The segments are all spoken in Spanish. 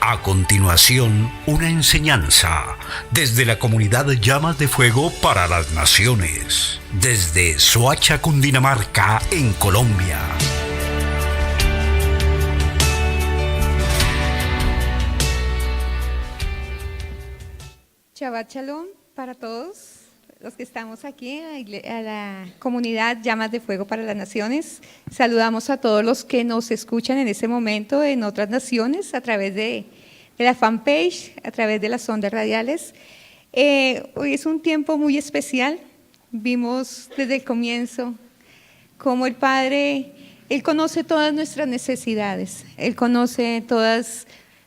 A continuación, una enseñanza desde la comunidad Llamas de Fuego para las Naciones, desde Soacha, Cundinamarca, en Colombia. Shabbat Shalom para todos los que estamos aquí a la comunidad Llamas de Fuego para las Naciones. Saludamos a todos los que nos escuchan en este momento en otras naciones a través de la fanpage, a través de las ondas radiales. Hoy es un tiempo muy especial. Vimos desde el comienzo cómo el Padre, Él conoce todas nuestras necesidades, Él conoce todas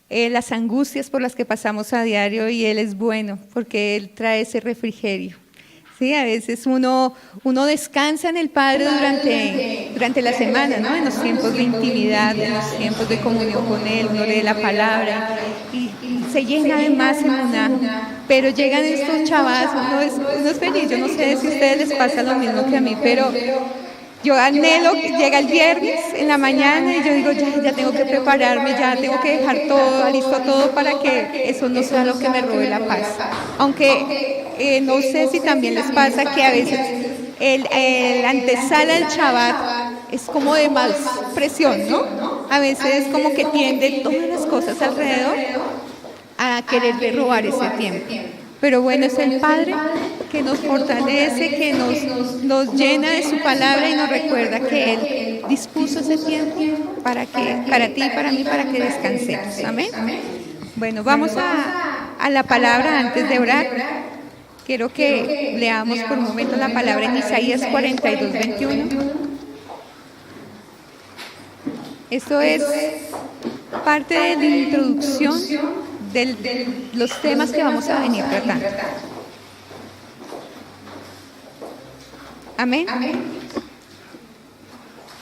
las angustias por las que pasamos a diario y Él es bueno porque Él trae ese refrigerio. Sí, a veces uno descansa en el Padre durante la semana, ¿no? En los tiempos de intimidad, en los tiempos de comunión con Él, uno lee la palabra y se llena de más en una. Pero llegan estos chavazos, uno es feliz. Yo no sé si a ustedes les pasa lo mismo que a mí, pero yo anhelo que llega el viernes en la mañana y yo digo, ya tengo que prepararme, ya tengo que dejar todo, listo todo para que eso no sea lo que me robe la paz. Aunque no sé si también les pasa que a veces el antesala del Shabbat es como de más presión, ¿no? A veces como que tienden todas las cosas alrededor a quererle robar ese tiempo. Pero bueno, es el Padre que nos fortalece, que nos llena de su palabra y nos recuerda que Él dispuso ese tiempo para ti y para mí, para que descansemos. Amén. Bueno, vamos a la palabra antes de orar. Quiero que leamos por un momento la palabra en Isaías 42, 21. Esto es parte de la introducción de los temas que vamos a venir tratando. Amén.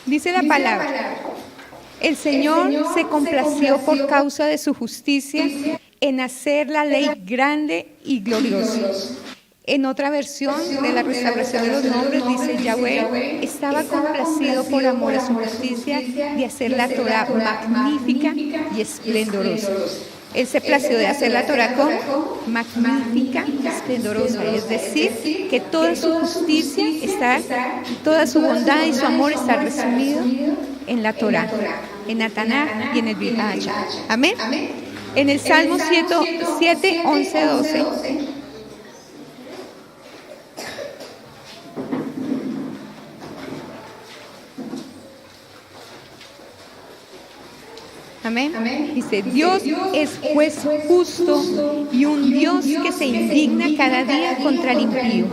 Dice la palabra: el Señor se complació por causa de su justicia en hacer la ley grande y gloriosa. En otra versión de la restauración de los nombres dice: Yahweh estaba complacido por amor a su justicia de hacer la Torah magnífica y esplendorosa. Él se plació de hacer la Torah con magnífica y esplendorosa, es decir, que toda su justicia está, toda su bondad y su amor está resumido en la Torah, en la Tanaj y en el Biblia. Amén. En el Salmo 7, 11, 12. Amén. Dice: Dios es juez justo y un Dios que se indigna cada día contra el impío.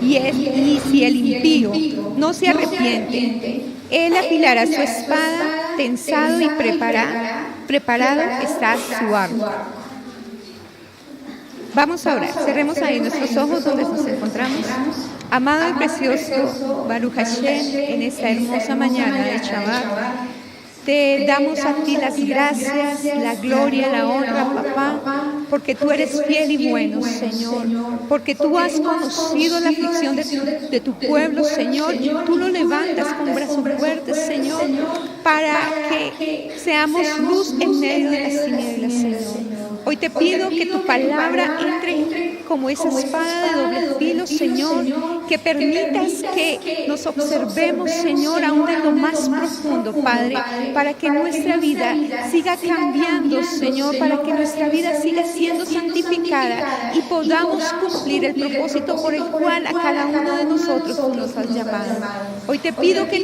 Y si el impío no se arrepiente, Él afilará su espada, tensado y preparado está su arco. Vamos a orar. Cerremos ahí nuestros ojos donde nos encontramos. Amado y precioso Baruch Hashem, en esta hermosa mañana de Shabbat, te damos a ti las gracias, la gloria, la honra, papá, porque tú eres fiel y bueno, Señor, porque tú has conocido la aflicción de tu pueblo, Señor, y tú lo levantas con brazos fuertes, Señor, para que seamos luz en medio de las tinieblas, Señor. Hoy te pido que tu palabra entre como esa espada de doble filo, Señor, que permitas que nos observemos, Señor, aún en lo más profundo, Padre, para que nuestra vida siga cambiando, Señor, para que nuestra vida siga siendo santificada y podamos cumplir el propósito por el cual a cada uno de nosotros tú nos has llamado. Hoy te pido que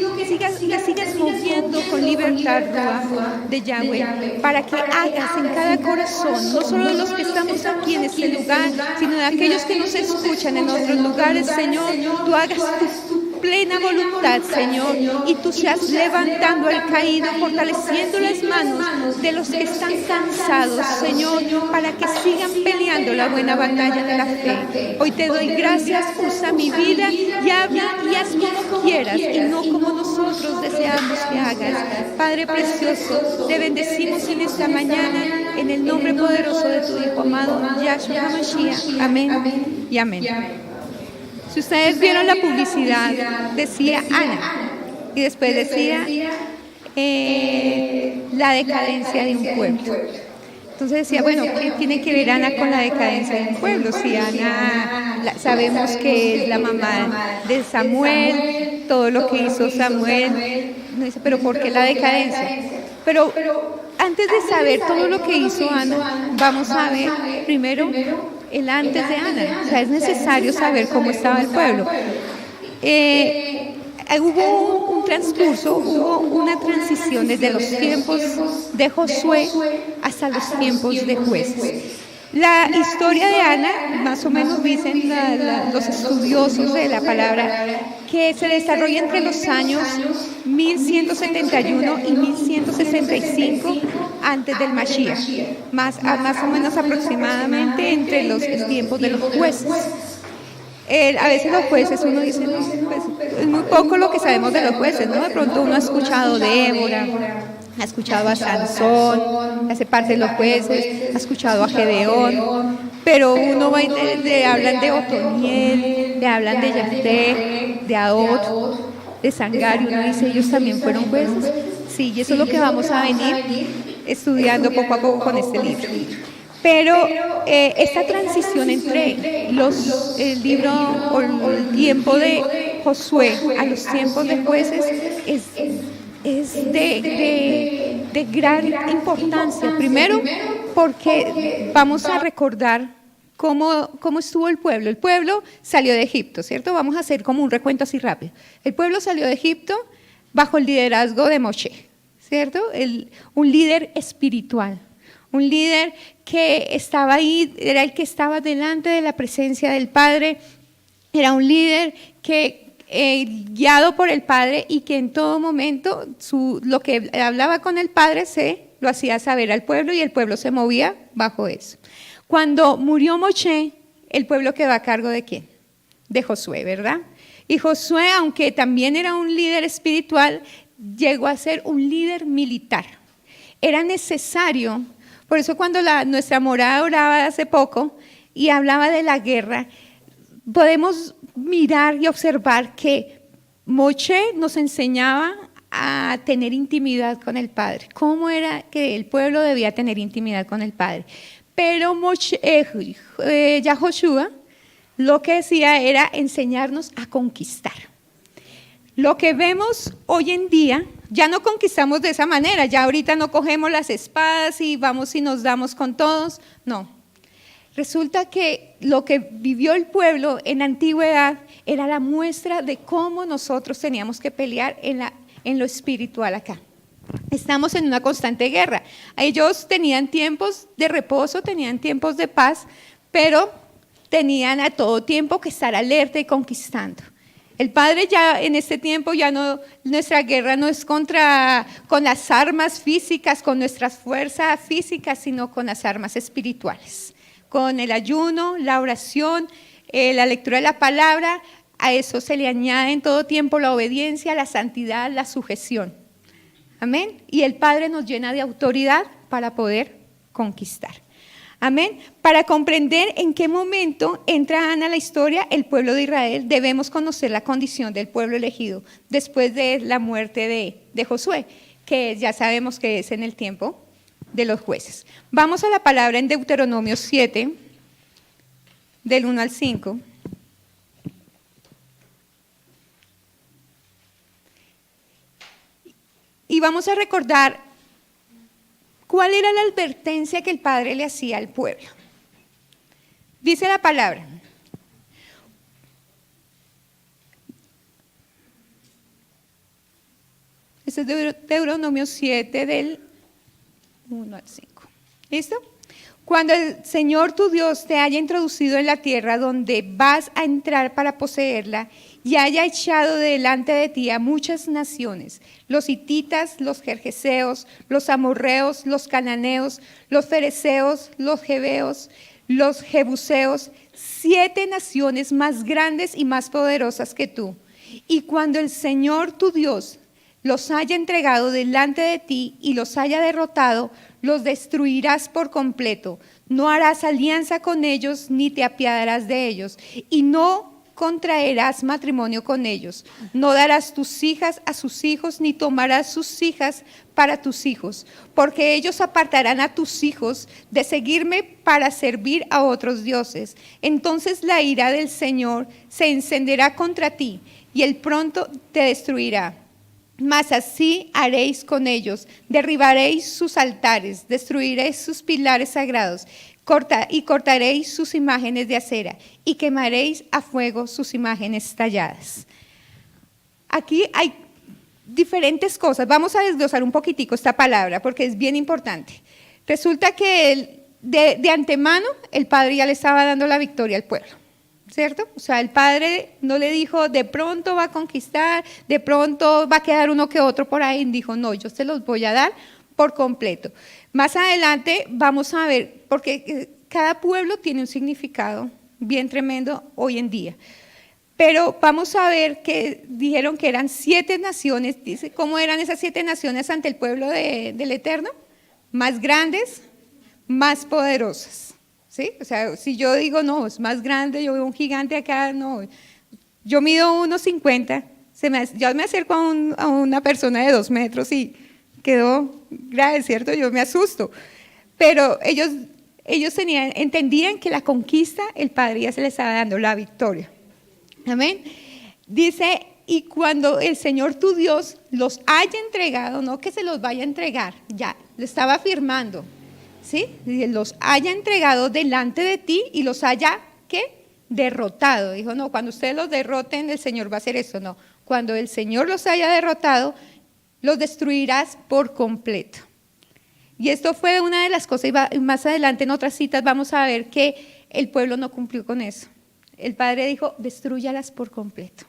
la sigas moviendo con libertad, Ruach, de Yahweh, para que hagas en cada corazón, no solo de los que estamos aquí en este lugar, sino de aquellos que nos escuchan en otros lugares, Señor, tú hagas tu plena voluntad, Señor, y tú seas levantando al caído, fortaleciendo las manos de los que están cansados, Señor, para que sigan peleando la buena batalla de la fe. Hoy te doy gracias, usa mi vida y habla y haz como quieras y no como nosotros deseamos que hagas. Padre precioso, te bendecimos en esta mañana en el nombre poderoso de tu Hijo amado, Yahshua HaMashiach. Amén y amén. Si ustedes vieron la publicidad, decía Ana y después decía la decadencia de un pueblo. Entonces decía, bueno, ¿qué tiene que ver Ana con la decadencia del pueblo? Si Ana, sabemos que es la mamá de Samuel, todo lo que hizo Samuel, no dice, pero ¿por qué la decadencia? Pero antes de saber todo lo que hizo Ana, vamos a ver primero el antes de Ana. O sea, es necesario saber cómo estaba el pueblo. Hubo un transcurso, hubo una transición desde los tiempos de Josué hasta los tiempos de jueces. La historia de Ana, más o menos dicen los estudiosos de la palabra, que se desarrolla entre los años 1171 y 1165 antes del Mashiach, más o menos aproximadamente entre los tiempos de los jueces. A veces los jueces, uno dice, no, pues, es muy poco lo que sabemos de los jueces, ¿no? De pronto uno ha escuchado de Débora, ha escuchado a Sansón, hace parte de los jueces, ha escuchado a Gedeón, pero uno va y le hablan de Otoniel, le hablan de Yafté, de Aot, de Sangar, y uno dice, ellos también fueron jueces. Sí, y eso es lo que vamos a venir estudiando poco a poco con este libro. Pero esta transición entre el libro o el tiempo de Josué a los tiempos de jueces es de gran importancia. Primero, porque vamos a recordar cómo estuvo el pueblo. El pueblo salió de Egipto, ¿cierto? Vamos a hacer como un recuento así rápido. El pueblo salió de Egipto bajo el liderazgo de Moshe, ¿cierto? Un líder espiritual. Un líder que estaba ahí, era el que estaba delante de la presencia del Padre, era un líder que guiado por el Padre y que en todo momento lo que hablaba con el Padre lo hacía saber al pueblo y el pueblo se movía bajo eso. Cuando murió Moshe, el pueblo quedó a cargo ¿de quién? De Josué, ¿verdad? Y Josué, aunque también era un líder espiritual, llegó a ser un líder militar. Era necesario. Por eso cuando nuestra morada oraba hace poco y hablaba de la guerra, podemos mirar y observar que Moshe nos enseñaba a tener intimidad con el Padre. ¿Cómo era que el pueblo debía tener intimidad con el Padre? Pero ya Josué lo que decía era enseñarnos a conquistar. Lo que vemos hoy en día, ya no conquistamos de esa manera, ya ahorita no cogemos las espadas y vamos y nos damos con todos, no. Resulta que lo que vivió el pueblo en la antigüedad era la muestra de cómo nosotros teníamos que pelear en lo espiritual acá. Estamos en una constante guerra. Ellos tenían tiempos de reposo, tenían tiempos de paz, pero tenían a todo tiempo que estar alerta y conquistando. El Padre ya en este tiempo ya no, nuestra guerra no es con las armas físicas, con nuestras fuerzas físicas, sino con las armas espirituales. Con el ayuno, la oración, la lectura de la palabra, a eso se le añade en todo tiempo la obediencia, la santidad, la sujeción. Amén. Y el Padre nos llena de autoridad para poder conquistar. Amén. Para comprender en qué momento entra Ana a la historia, el pueblo de Israel, debemos conocer la condición del pueblo elegido después de la muerte de Josué, que ya sabemos que es en el tiempo de los jueces. Vamos a la palabra en Deuteronomio 7, del 1 al 5. Y vamos a recordar cuál era la advertencia que el Padre le hacía al pueblo. Dice la palabra: este es Deuteronomio 7 del 1 al 5. ¿Listo? Cuando el Señor tu Dios te haya introducido en la tierra donde vas a entrar para poseerla y haya echado delante de ti a muchas naciones, los hititas, los gergeseos, los amorreos, los cananeos, los fereceos, los jebeos, los jebuseos, 7 naciones más grandes y más poderosas que tú. Y cuando el Señor tu Dios los haya entregado delante de ti y los haya derrotado, los destruirás por completo. No harás alianza con ellos ni te apiadarás de ellos, y no contraerás matrimonio con ellos. No darás tus hijas a sus hijos, ni tomarás sus hijas para tus hijos, porque ellos apartarán a tus hijos de seguirme para servir a otros dioses. Entonces la ira del Señor se encenderá contra ti, y Él pronto te destruirá. Mas así haréis con ellos, derribaréis sus altares, destruiréis sus pilares sagrados, y cortaréis sus imágenes de acera, y quemaréis a fuego sus imágenes talladas. Aquí hay diferentes cosas. Vamos a desglosar un poquitico esta palabra, porque es bien importante. Resulta que de antemano, el Padre ya le estaba dando la victoria al pueblo, ¿cierto? O sea, el Padre no le dijo, de pronto va a conquistar, de pronto va a quedar uno que otro por ahí. Dijo, no, yo se los voy a dar por completo. Más adelante vamos a ver, porque cada pueblo tiene un significado bien tremendo hoy en día. Pero vamos a ver que dijeron que eran 7 naciones. Dice, ¿cómo eran esas 7 naciones ante el pueblo del Eterno? Más grandes, más poderosas. ¿Sí? O sea, si yo digo, no, es más grande, yo veo un gigante acá, no. Yo mido 1,50, yo me acerco a una persona de 2 metros y quedó grave, ¿cierto? Yo me asusto. Pero ellos entendían que la conquista, el Padre ya se les estaba dando la victoria. Amén. Dice, y cuando el Señor tu Dios los haya entregado, no que se los vaya a entregar, ya, le estaba afirmando, ¿sí? Los haya entregado delante de ti y los haya, ¿qué? Derrotado. Dijo, no, cuando ustedes los derroten, el Señor va a hacer eso. No, cuando el Señor los haya derrotado, los destruirás por completo. Y esto fue una de las cosas, y más adelante en otras citas vamos a ver que el pueblo no cumplió con eso. El Padre dijo, destrúyalas por completo.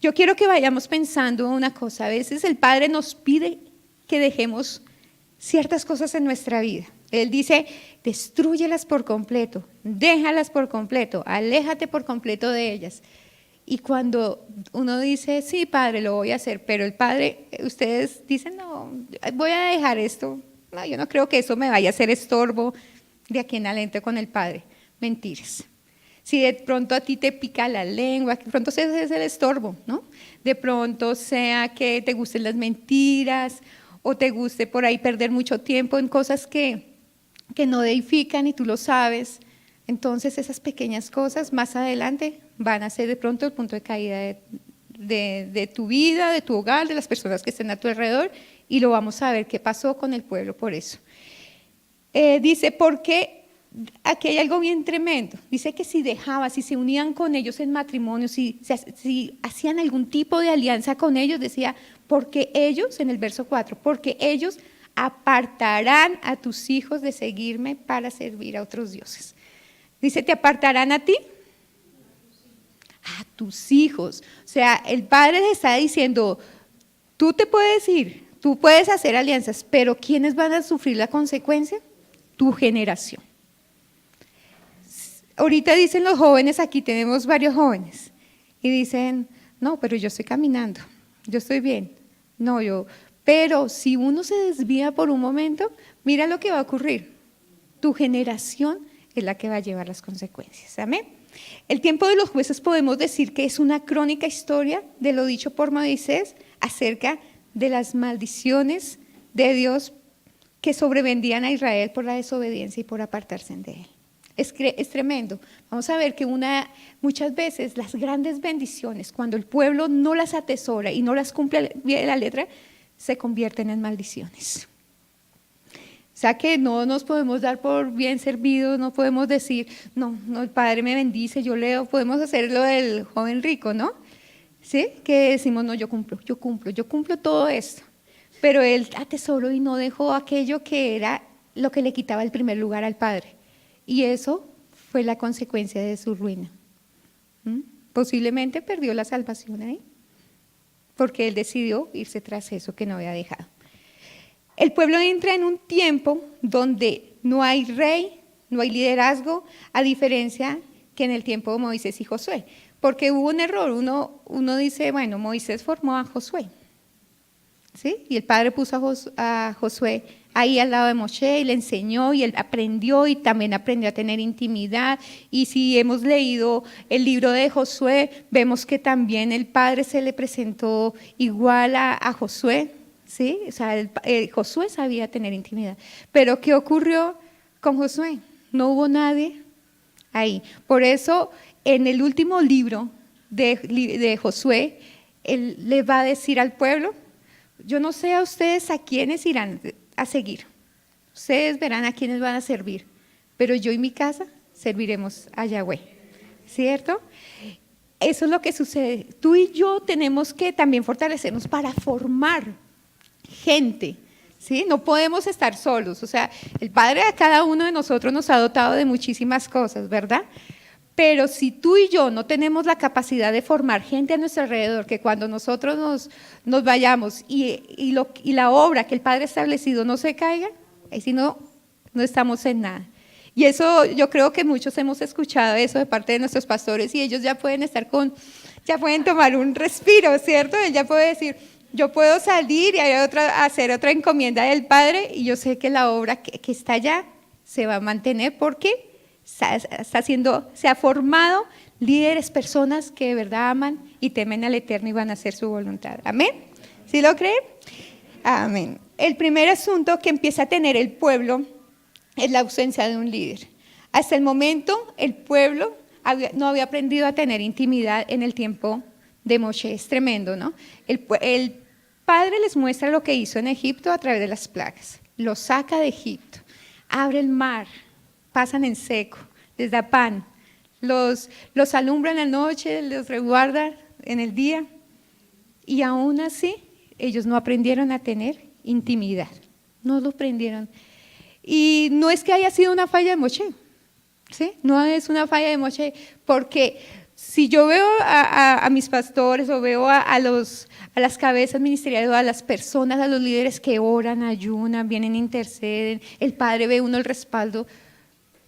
Yo quiero que vayamos pensando una cosa. A veces el Padre nos pide que dejemos ciertas cosas en nuestra vida. Él dice, destrúyelas por completo, déjalas por completo, aléjate por completo de ellas. Y cuando uno dice, sí, Padre, lo voy a hacer, pero el Padre, ustedes dicen, no, voy a dejar esto. No, yo no creo que eso me vaya a hacer estorbo de aquí en adelante con el Padre. Mentiras. Si de pronto a ti te pica la lengua, que de pronto ese es el estorbo, ¿no? De pronto sea que te gusten las mentiras o te guste por ahí perder mucho tiempo en cosas que no edifican y tú lo sabes. Entonces esas pequeñas cosas más adelante van a ser de pronto el punto de caída de tu vida, de tu hogar, de las personas que estén a tu alrededor, y lo vamos a ver qué pasó con el pueblo por eso. Dice, porque aquí hay algo bien tremendo. Dice que si se unían con ellos en matrimonio, si hacían algún tipo de alianza con ellos, decía, porque ellos, en el verso 4, porque ellos apartarán a tus hijos de seguirme para servir a otros dioses. Dice, ¿te apartarán a ti? A tus hijos. O sea, el Padre les está diciendo, tú te puedes ir, tú puedes hacer alianzas, pero ¿quiénes van a sufrir la consecuencia? Tu generación. Ahorita dicen los jóvenes, aquí tenemos varios jóvenes, y dicen, no, pero yo estoy caminando, yo estoy bien. No, pero si uno se desvía por un momento, mira lo que va a ocurrir. Tu generación es la que va a llevar las consecuencias. Amén. El tiempo de los jueces podemos decir que es una crónica historia de lo dicho por Moisés acerca de las maldiciones de Dios que sobrevendían a Israel por la desobediencia y por apartarse de él. Es tremendo. Vamos a ver que muchas veces las grandes bendiciones, cuando el pueblo no las atesora y no las cumple bien la letra, se convierten en maldiciones. O sea que no nos podemos dar por bien servidos, no podemos decir, no, el Padre me bendice, yo leo, podemos hacer lo del joven rico, ¿no? ¿Sí? Que decimos, no, yo cumplo todo esto. Pero él atesoró y no dejó aquello que era lo que le quitaba el primer lugar al Padre. Y eso fue la consecuencia de su ruina. Posiblemente perdió la salvación ahí, porque él decidió irse tras eso que no había dejado. El pueblo entra en un tiempo donde no hay rey, no hay liderazgo, a diferencia que en el tiempo de Moisés y Josué. Porque hubo un error, uno dice, bueno, Moisés formó a Josué, ¿sí? Y el Padre puso a Josué ahí al lado de Moshe y le enseñó y él aprendió y también aprendió a tener intimidad. Y si hemos leído el libro de Josué, vemos que también el Padre se le presentó igual a Josué, ¿sí? O sea, Josué sabía tener intimidad. Pero ¿qué ocurrió con Josué? No hubo nadie ahí. Por eso, en el último libro de Josué, él le va a decir al pueblo, yo no sé a ustedes a quiénes irán a seguir, ustedes verán a quiénes van a servir, pero yo y mi casa serviremos a Yahweh, ¿cierto? Eso es lo que sucede. Tú y yo tenemos que también fortalecernos para formar gente, ¿sí? No podemos estar solos, o sea, el Padre a cada uno de nosotros nos ha dotado de muchísimas cosas, ¿verdad? Pero si tú y yo no tenemos la capacidad de formar gente a nuestro alrededor, que cuando nosotros nos vayamos y la obra que el Padre ha establecido no se caiga, ahí sí no estamos en nada. Y eso yo creo que muchos hemos escuchado eso de parte de nuestros pastores y ellos ya pueden ya pueden tomar un respiro, ¿cierto? Él ya puede decir, yo puedo salir y hacer otra encomienda del Padre y yo sé que la obra que está allá se va a mantener porque se ha formado líderes, personas que de verdad aman y temen al Eterno y van a hacer su voluntad. ¿Amén? ¿Sí lo creen? Amén. El primer asunto que empieza a tener el pueblo es la ausencia de un líder. Hasta el momento el pueblo no había aprendido a tener intimidad en el tiempo de Moshe. Es tremendo, ¿no? El Padre les muestra lo que hizo en Egipto a través de las plagas. Los saca de Egipto, abre el mar, pasan en seco, les da pan, los alumbra en la noche, los resguarda en el día y aún así ellos no aprendieron a tener intimidad, no lo aprendieron. Y no es que haya sido una falla de Moshe, ¿sí? No es una falla de Moshe, porque si yo veo a mis pastores o veo a las cabezas ministeriales, a las personas, a los líderes que oran, ayunan, vienen, interceden, el Padre ve uno el respaldo,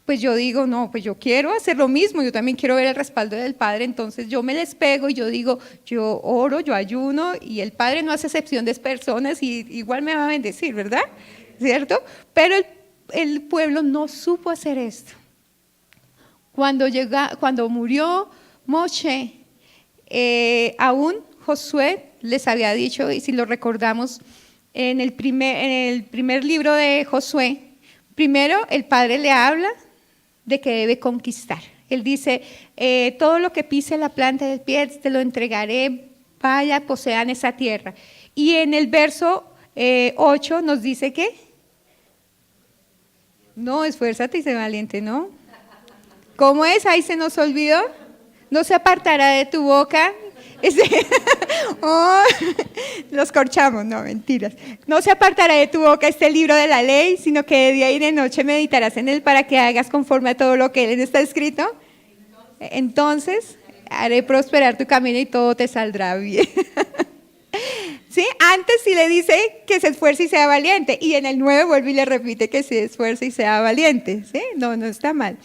pues yo digo, no, pues yo quiero hacer lo mismo, yo también quiero ver el respaldo del Padre, entonces yo me despego y yo digo, yo oro, yo ayuno y el Padre no hace excepción de personas y igual me va a bendecir, ¿verdad? ¿Cierto? Pero el pueblo no supo hacer esto. Cuando murió Moshe, aún Josué les había dicho, y si lo recordamos, en el primer libro de Josué, primero el Padre le habla de que debe conquistar. Él dice, todo lo que pise la planta del pie te lo entregaré, vaya, posean esa tierra. Y en el verso 8 nos dice que, no, esfuérzate y sé valiente, ¿no? ¿Cómo es? Ahí se nos olvidó. No se apartará de tu boca. Oh, los corchamos, no, mentiras. No se apartará de tu boca este libro de la ley, sino que de día y de noche meditarás en él para que hagas conforme a todo lo que en él está escrito. Entonces haré prosperar tu camino y todo te saldrá bien. ¿Sí? Antes sí le dice que se esfuerce y sea valiente, y en el 9 vuelve y le repite que se esfuerce y sea valiente. ¿Sí? No está mal.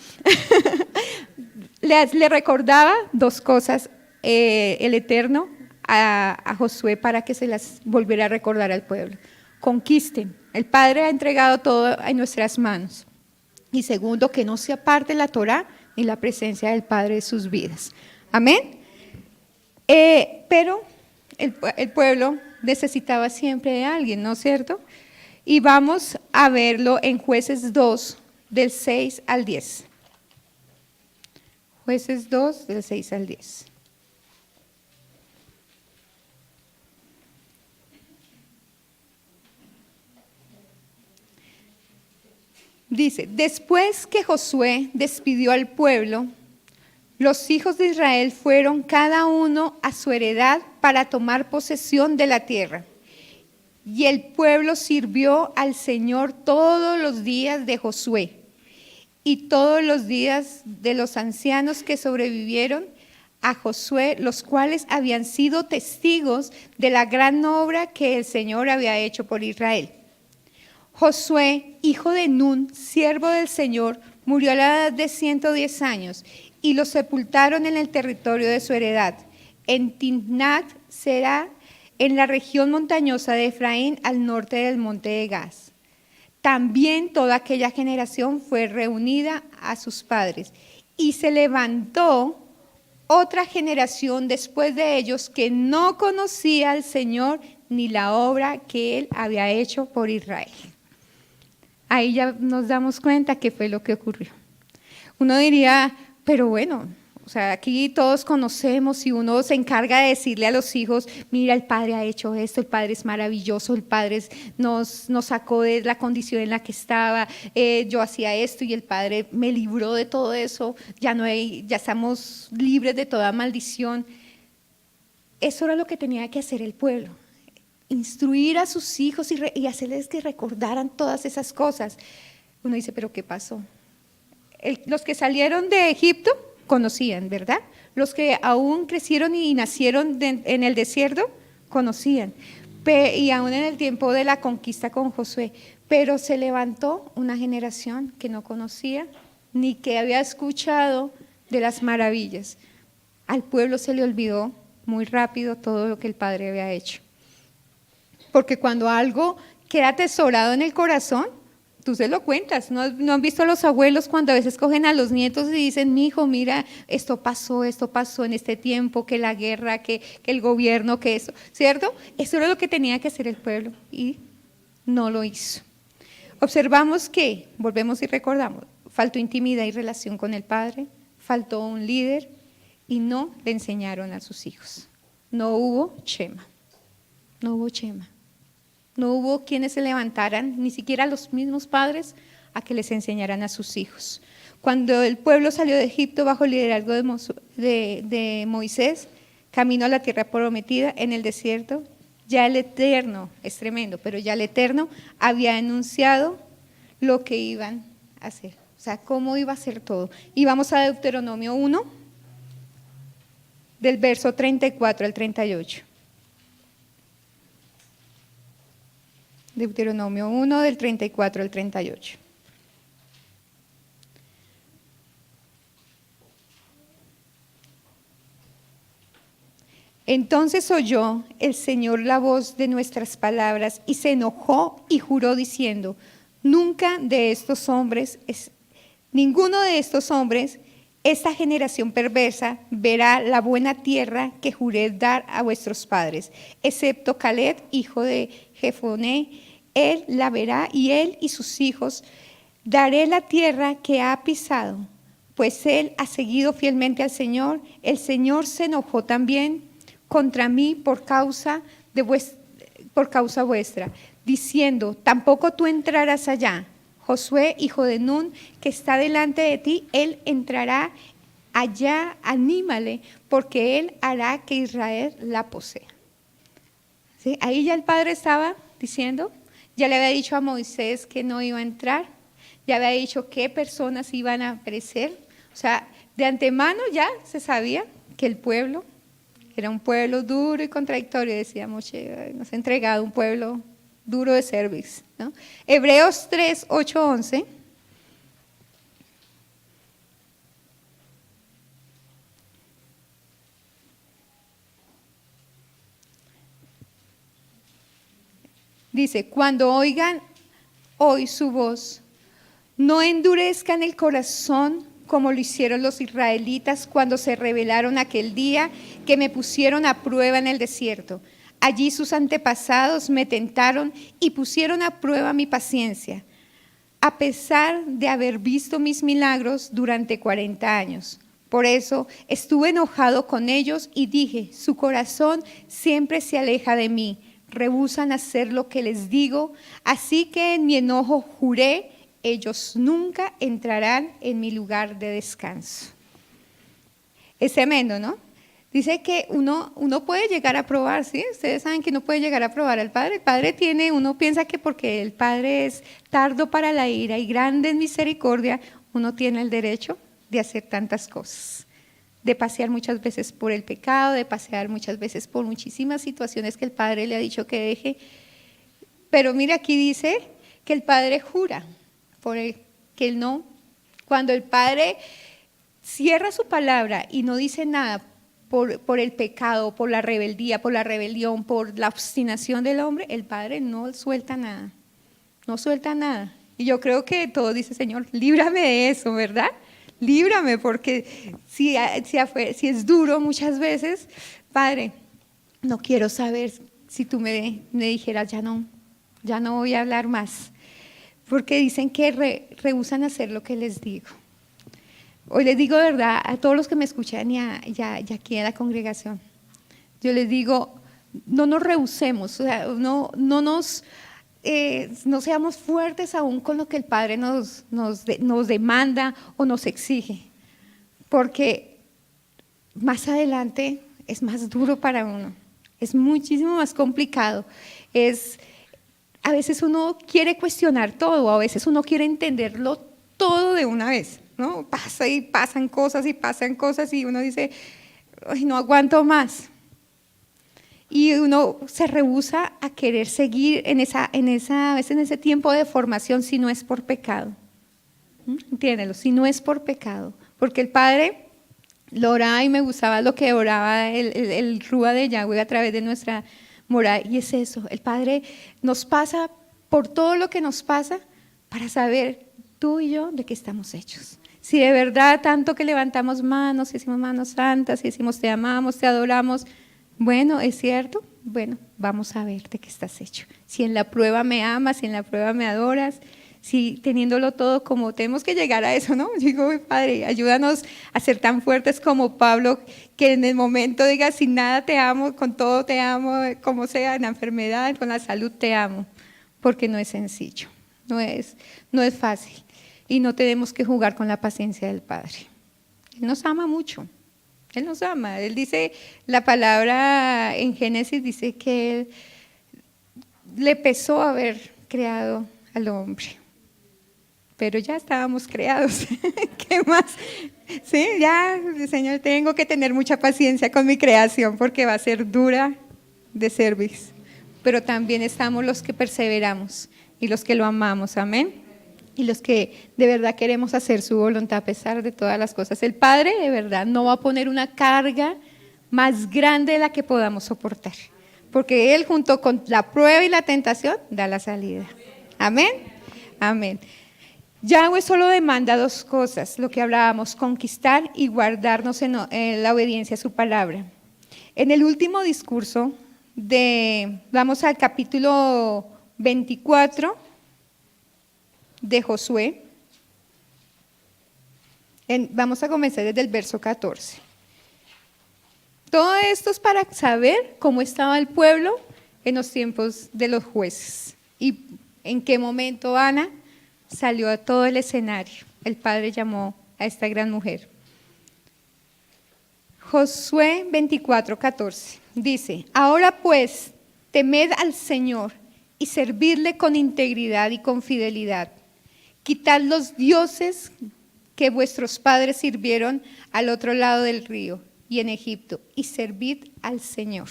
Le recordaba dos cosas el Eterno a Josué para que se las volviera a recordar al pueblo. Conquisten. El Padre ha entregado todo en nuestras manos. Y segundo, que no se aparte la Torá ni la presencia del Padre de sus vidas. Amén. Pero el pueblo necesitaba siempre de alguien, ¿no es cierto? Y vamos a verlo en Jueces 2, del 6 al 10. Jueces 2, del 6 al 10. Dice, después que Josué despidió al pueblo, los hijos de Israel fueron cada uno a su heredad para tomar posesión de la tierra. Y el pueblo sirvió al Señor todos los días de Josué y todos los días de los ancianos que sobrevivieron a Josué, los cuales habían sido testigos de la gran obra que el Señor había hecho por Israel. Josué, hijo de Nun, siervo del Señor, murió a la edad de 110 años y lo sepultaron en el territorio de su heredad, en Timnat Será, en la región montañosa de Efraín, al norte del monte de Gaz. también toda aquella generación fue reunida a sus padres. Y se levantó otra generación después de ellos que no conocía al Señor ni la obra que Él había hecho por Israel. Ahí ya nos damos cuenta qué fue lo que ocurrió. Uno diría, pero bueno, o sea, aquí todos conocemos y uno se encarga de decirle a los hijos, mira, el Padre ha hecho esto, el Padre es maravilloso, el Padre nos sacó de la condición en la que estaba, yo hacía esto y el Padre me libró de todo eso, ya estamos libres de toda maldición. Eso era lo que tenía que hacer el pueblo, instruir a sus hijos y hacerles que recordaran todas esas cosas. Uno dice, pero ¿qué pasó? Los que salieron de Egipto conocían, ¿verdad? Los que aún crecieron y nacieron en el desierto, conocían. Y aún en el tiempo de la conquista con Josué. Pero se levantó una generación que no conocía ni que había escuchado de las maravillas. Al pueblo se le olvidó muy rápido todo lo que el Padre había hecho. Porque cuando algo queda atesorado en el corazón, tú se lo cuentas. ¿No han visto a los abuelos cuando a veces cogen a los nietos y dicen, mi hijo, mira, esto pasó en este tiempo, que la guerra, que el gobierno, que eso, ¿cierto? Eso era lo que tenía que hacer el pueblo y no lo hizo. Observamos que, volvemos y recordamos, faltó intimidad y relación con el Padre, faltó un líder y no le enseñaron a sus hijos. No hubo Shema, no hubo Shema. No hubo quienes se levantaran, ni siquiera los mismos padres, a que les enseñaran a sus hijos. Cuando el pueblo salió de Egipto bajo el liderazgo de Moisés, camino a la tierra prometida en el desierto, ya el Eterno, es tremendo, pero ya el Eterno había anunciado lo que iban a hacer. O sea, cómo iba a ser todo. Y vamos a Deuteronomio 1, del verso 34 al 38. Deuteronomio 1, del 34 al 38. Entonces oyó el Señor la voz de nuestras palabras y se enojó y juró diciendo, ninguno de estos hombres, esta generación perversa, verá la buena tierra que juré dar a vuestros padres, excepto Caleb, hijo de Jefoné. Él la verá y él y sus hijos. Daré la tierra que ha pisado, pues él ha seguido fielmente al Señor. El Señor se enojó también contra mí por causa vuestra, diciendo, tampoco tú entrarás allá. Josué, hijo de Nun, que está delante de ti, él entrará allá, anímale, porque él hará que Israel la posea. ¿Sí? Ahí ya el Padre estaba diciendo, ya le había dicho a Moisés que no iba a entrar, ya había dicho qué personas iban a perecer. O sea, de antemano ya se sabía que el pueblo era un pueblo duro y contradictorio. Decía Moshe, nos ha entregado un pueblo duro de cerviz, ¿no? Hebreos 3, 8, 11. Dice, cuando oigan hoy su voz, no endurezcan el corazón como lo hicieron los israelitas cuando se rebelaron aquel día que me pusieron a prueba en el desierto. Allí sus antepasados me tentaron y pusieron a prueba mi paciencia, a pesar de haber visto mis milagros durante 40 años. Por eso estuve enojado con ellos y dije, su corazón siempre se aleja de mí. Rehúsan hacer lo que les digo, así que en mi enojo juré, ellos nunca entrarán en mi lugar de descanso. Es tremendo, ¿no? Dice que uno puede llegar a probar, ¿sí? Ustedes saben que uno puede llegar a probar al Padre. El Padre uno piensa que porque el Padre es tardo para la ira y grande en misericordia, uno tiene el derecho de hacer tantas cosas. De pasear muchas veces por el pecado, de pasear muchas veces por muchísimas situaciones que el Padre le ha dicho que deje. Pero mira, aquí dice que el Padre jura que él no. Cuando el Padre cierra su palabra y no dice nada por el pecado, por la rebeldía, por la rebelión, por la obstinación del hombre, el Padre no suelta nada. no suelta nada. Y yo creo que todo dice, Señor, líbrame de eso, ¿verdad? Líbrame, porque si es duro muchas veces, Padre, no quiero saber si tú me dijeras, ya no voy a hablar más. Porque dicen que rehúsan hacer lo que les digo. Hoy les digo de verdad a todos los que me escuchan y aquí en la congregación, yo les digo, no nos rehusemos, o sea, no seamos fuertes aún con lo que el Padre nos demanda o nos exige, porque más adelante es más duro para uno, es muchísimo más complicado, a veces uno quiere cuestionar todo, a veces uno quiere entenderlo todo de una vez, ¿no? Pasan cosas y uno dice, ay, no aguanto más. Y uno se rehúsa a querer seguir a veces en ese tiempo de formación si no es por pecado. Entiéndelo, si no es por pecado. Porque el Padre lo oraba y me gustaba lo que oraba el Rúa de Yahweh a través de nuestra moral. Y es eso, el Padre nos pasa por todo lo que nos pasa para saber tú y yo de qué estamos hechos. Si de verdad tanto que levantamos manos, si decimos manos santas, si decimos te amamos, te adoramos, bueno, ¿es cierto? Bueno, vamos a ver de qué estás hecho. Si en la prueba me amas, si en la prueba me adoras, si teniéndolo todo como tenemos que llegar a eso, ¿no? Digo, Padre, ayúdanos a ser tan fuertes como Pablo, que en el momento diga, sin nada te amo, con todo te amo, como sea, en la enfermedad, con la salud te amo, porque no es sencillo, no es fácil. Y no tenemos que jugar con la paciencia del Padre. Él nos ama mucho. Él nos ama. Él dice, la palabra en Génesis dice que Él le pesó haber creado al hombre. Pero ya estábamos creados. ¿Qué más? Sí, ya, Señor, tengo que tener mucha paciencia con mi creación porque va a ser dura de servicio. Pero también estamos los que perseveramos y los que lo amamos. Amén. Y los que de verdad queremos hacer su voluntad a pesar de todas las cosas. El Padre de verdad no va a poner una carga más grande de la que podamos soportar, porque Él junto con la prueba y la tentación da la salida. Amén, amén. Yahweh solo demanda dos cosas, lo que hablábamos, conquistar y guardarnos en la obediencia a su palabra. En el último discurso, vamos al capítulo 24, de Josué, vamos a comenzar desde el verso 14. Todo esto es para saber cómo estaba el pueblo en los tiempos de los jueces y en qué momento Ana salió a todo el escenario. El Padre llamó a esta gran mujer. Josué 24:14 dice, ahora pues, temed al Señor y servidle con integridad y con fidelidad. Quitad los dioses que vuestros padres sirvieron al otro lado del río y en Egipto, y servid al Señor.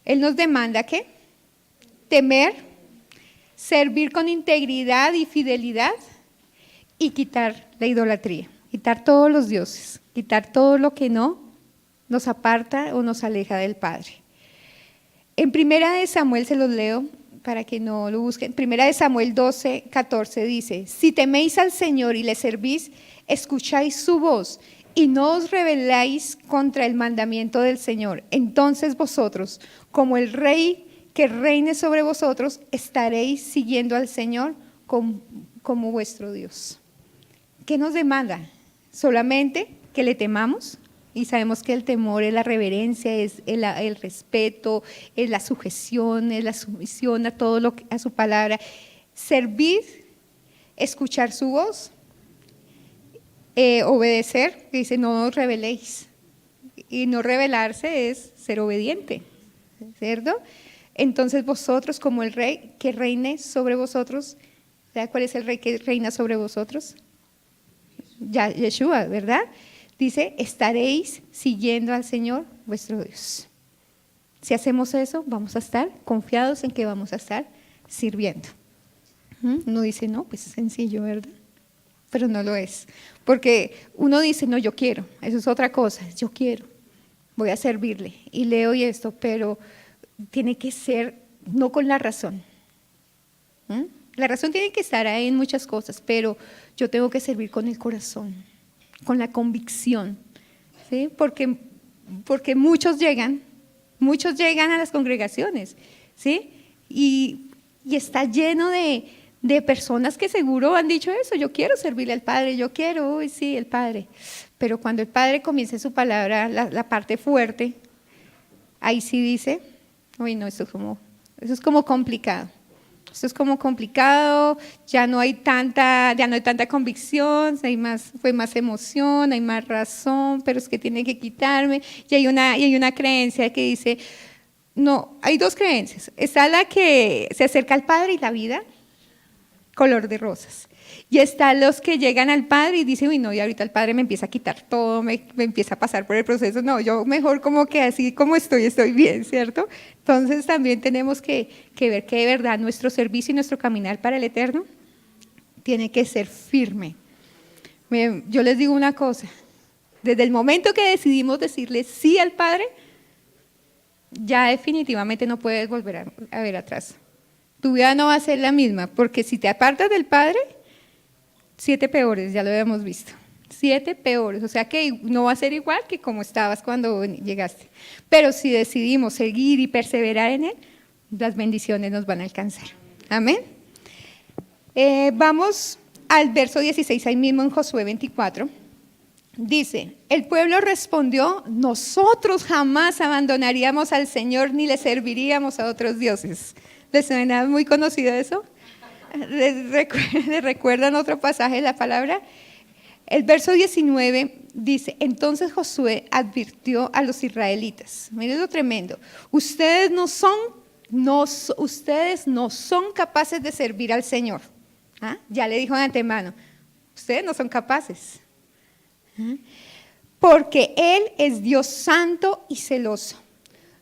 Él nos demanda ¿qué? Temer, servir con integridad y fidelidad y quitar la idolatría, quitar todos los dioses, quitar todo lo que no nos aparta o nos aleja del Padre. En Primera de Samuel, se los leo para que no lo busquen. Primera de Samuel 12:14 dice, si teméis al Señor y le servís, escucháis su voz y no os rebeláis contra el mandamiento del Señor, entonces vosotros, como el rey que reine sobre vosotros, estaréis siguiendo al Señor como vuestro Dios. ¿Qué nos demanda? Solamente que le temamos. Y sabemos que el temor es la reverencia, es el respeto, es la sujeción, es la sumisión a todo a su palabra. Servir, escuchar su voz, obedecer, que dice no os rebeléis. Y no rebelarse es ser obediente, ¿cierto? Entonces vosotros como el rey que reine sobre vosotros, ¿sabes cuál es el rey que reina sobre vosotros? Yeshua, ¿verdad? Dice, estaréis siguiendo al Señor vuestro Dios. Si hacemos eso, vamos a estar confiados en que vamos a estar sirviendo. Uno dice, no, pues es sencillo, ¿verdad? Pero no lo es. Porque uno dice, no, yo quiero, eso es otra cosa, yo quiero, voy a servirle. Y leo y esto, pero tiene que ser no con la razón. La razón tiene que estar ahí en muchas cosas, pero yo tengo que servir con el corazón, con la convicción, ¿sí? Porque muchos llegan a las congregaciones, ¿sí? Y está lleno de personas que seguro han dicho eso: yo quiero servirle al Padre, yo quiero, uy, sí, el Padre. Pero cuando el Padre comienza su palabra, la parte fuerte, ahí sí dice, uy, no, eso es como complicado. Esto es como complicado, ya no hay tanta convicción, fue más emoción, hay más razón, pero es que tiene que quitarme. Y hay una creencia que dice, no, hay dos creencias. Está la que se acerca al Padre y la vida, color de rosas. Y están los que llegan al Padre y dicen, uy, no, y ahorita el Padre me empieza a quitar todo, me empieza a pasar por el proceso. No, yo mejor como que así como estoy bien, ¿cierto? Entonces también tenemos que ver que de verdad nuestro servicio y nuestro caminar para el Eterno tiene que ser firme. Yo les digo una cosa, desde el momento que decidimos decirle sí al Padre, ya definitivamente no puedes volver a ver atrás. Tu vida no va a ser la misma, porque si te apartas del Padre, 7 peores, ya lo habíamos visto. 7 peores, o sea que no va a ser igual que como estabas cuando llegaste. Pero si decidimos seguir y perseverar en Él, las bendiciones nos van a alcanzar. Amén. Vamos al verso 16, ahí mismo en Josué 24. Dice, el pueblo respondió, nosotros jamás abandonaríamos al Señor ni le serviríamos a otros dioses. ¿Les suena muy conocido eso? ¿Les recuerdan otro pasaje de la palabra? El verso 19 dice, entonces Josué advirtió a los israelitas, miren lo tremendo, ustedes no son capaces de servir al Señor. ¿Ah? Ya le dijo de antemano, ustedes no son capaces. ¿Ah? Porque Él es Dios santo y celoso,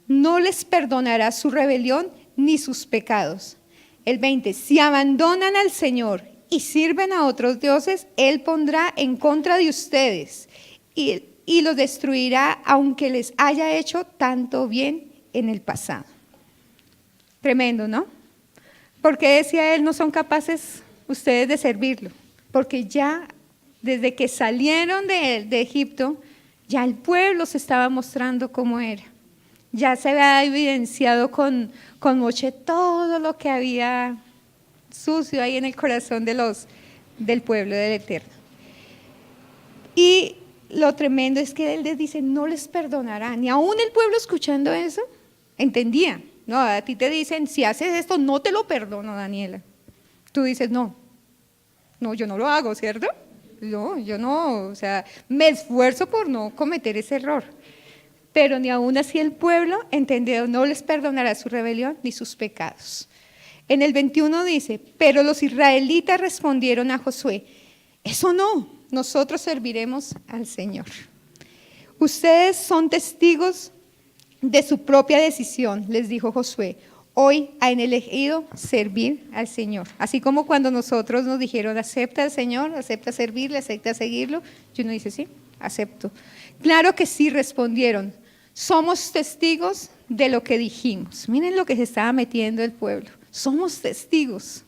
no les perdonará su rebelión ni sus pecados. El 20, si abandonan al Señor y sirven a otros dioses, Él pondrá en contra de ustedes y los destruirá, aunque les haya hecho tanto bien en el pasado. Tremendo, ¿no? Porque decía Él, no son capaces ustedes de servirlo, porque ya desde que salieron de Egipto, ya el pueblo se estaba mostrando cómo era. Ya se había evidenciado con Moshe todo lo que había sucio ahí en el corazón del pueblo del Eterno. Y lo tremendo es que Él les dice, no les perdonará. Ni aún el pueblo escuchando eso, entendía. No, a ti te dicen, si haces esto, no te lo perdono, Daniela. Tú dices, no, yo no lo hago, ¿cierto? No, yo no, o sea, me esfuerzo por no cometer ese error. Pero ni aún así el pueblo entendió, no les perdonará su rebelión ni sus pecados. En el 21 dice, pero los israelitas respondieron a Josué, eso no, nosotros serviremos al Señor. Ustedes son testigos de su propia decisión, les dijo Josué. Hoy han elegido servir al Señor. Así como cuando nosotros nos dijeron, acepta al Señor, acepta servirle, acepta seguirlo. Y uno dice, sí, acepto. Claro que sí, respondieron. Somos testigos de lo que dijimos. Miren lo que se estaba metiendo el pueblo. Somos testigos.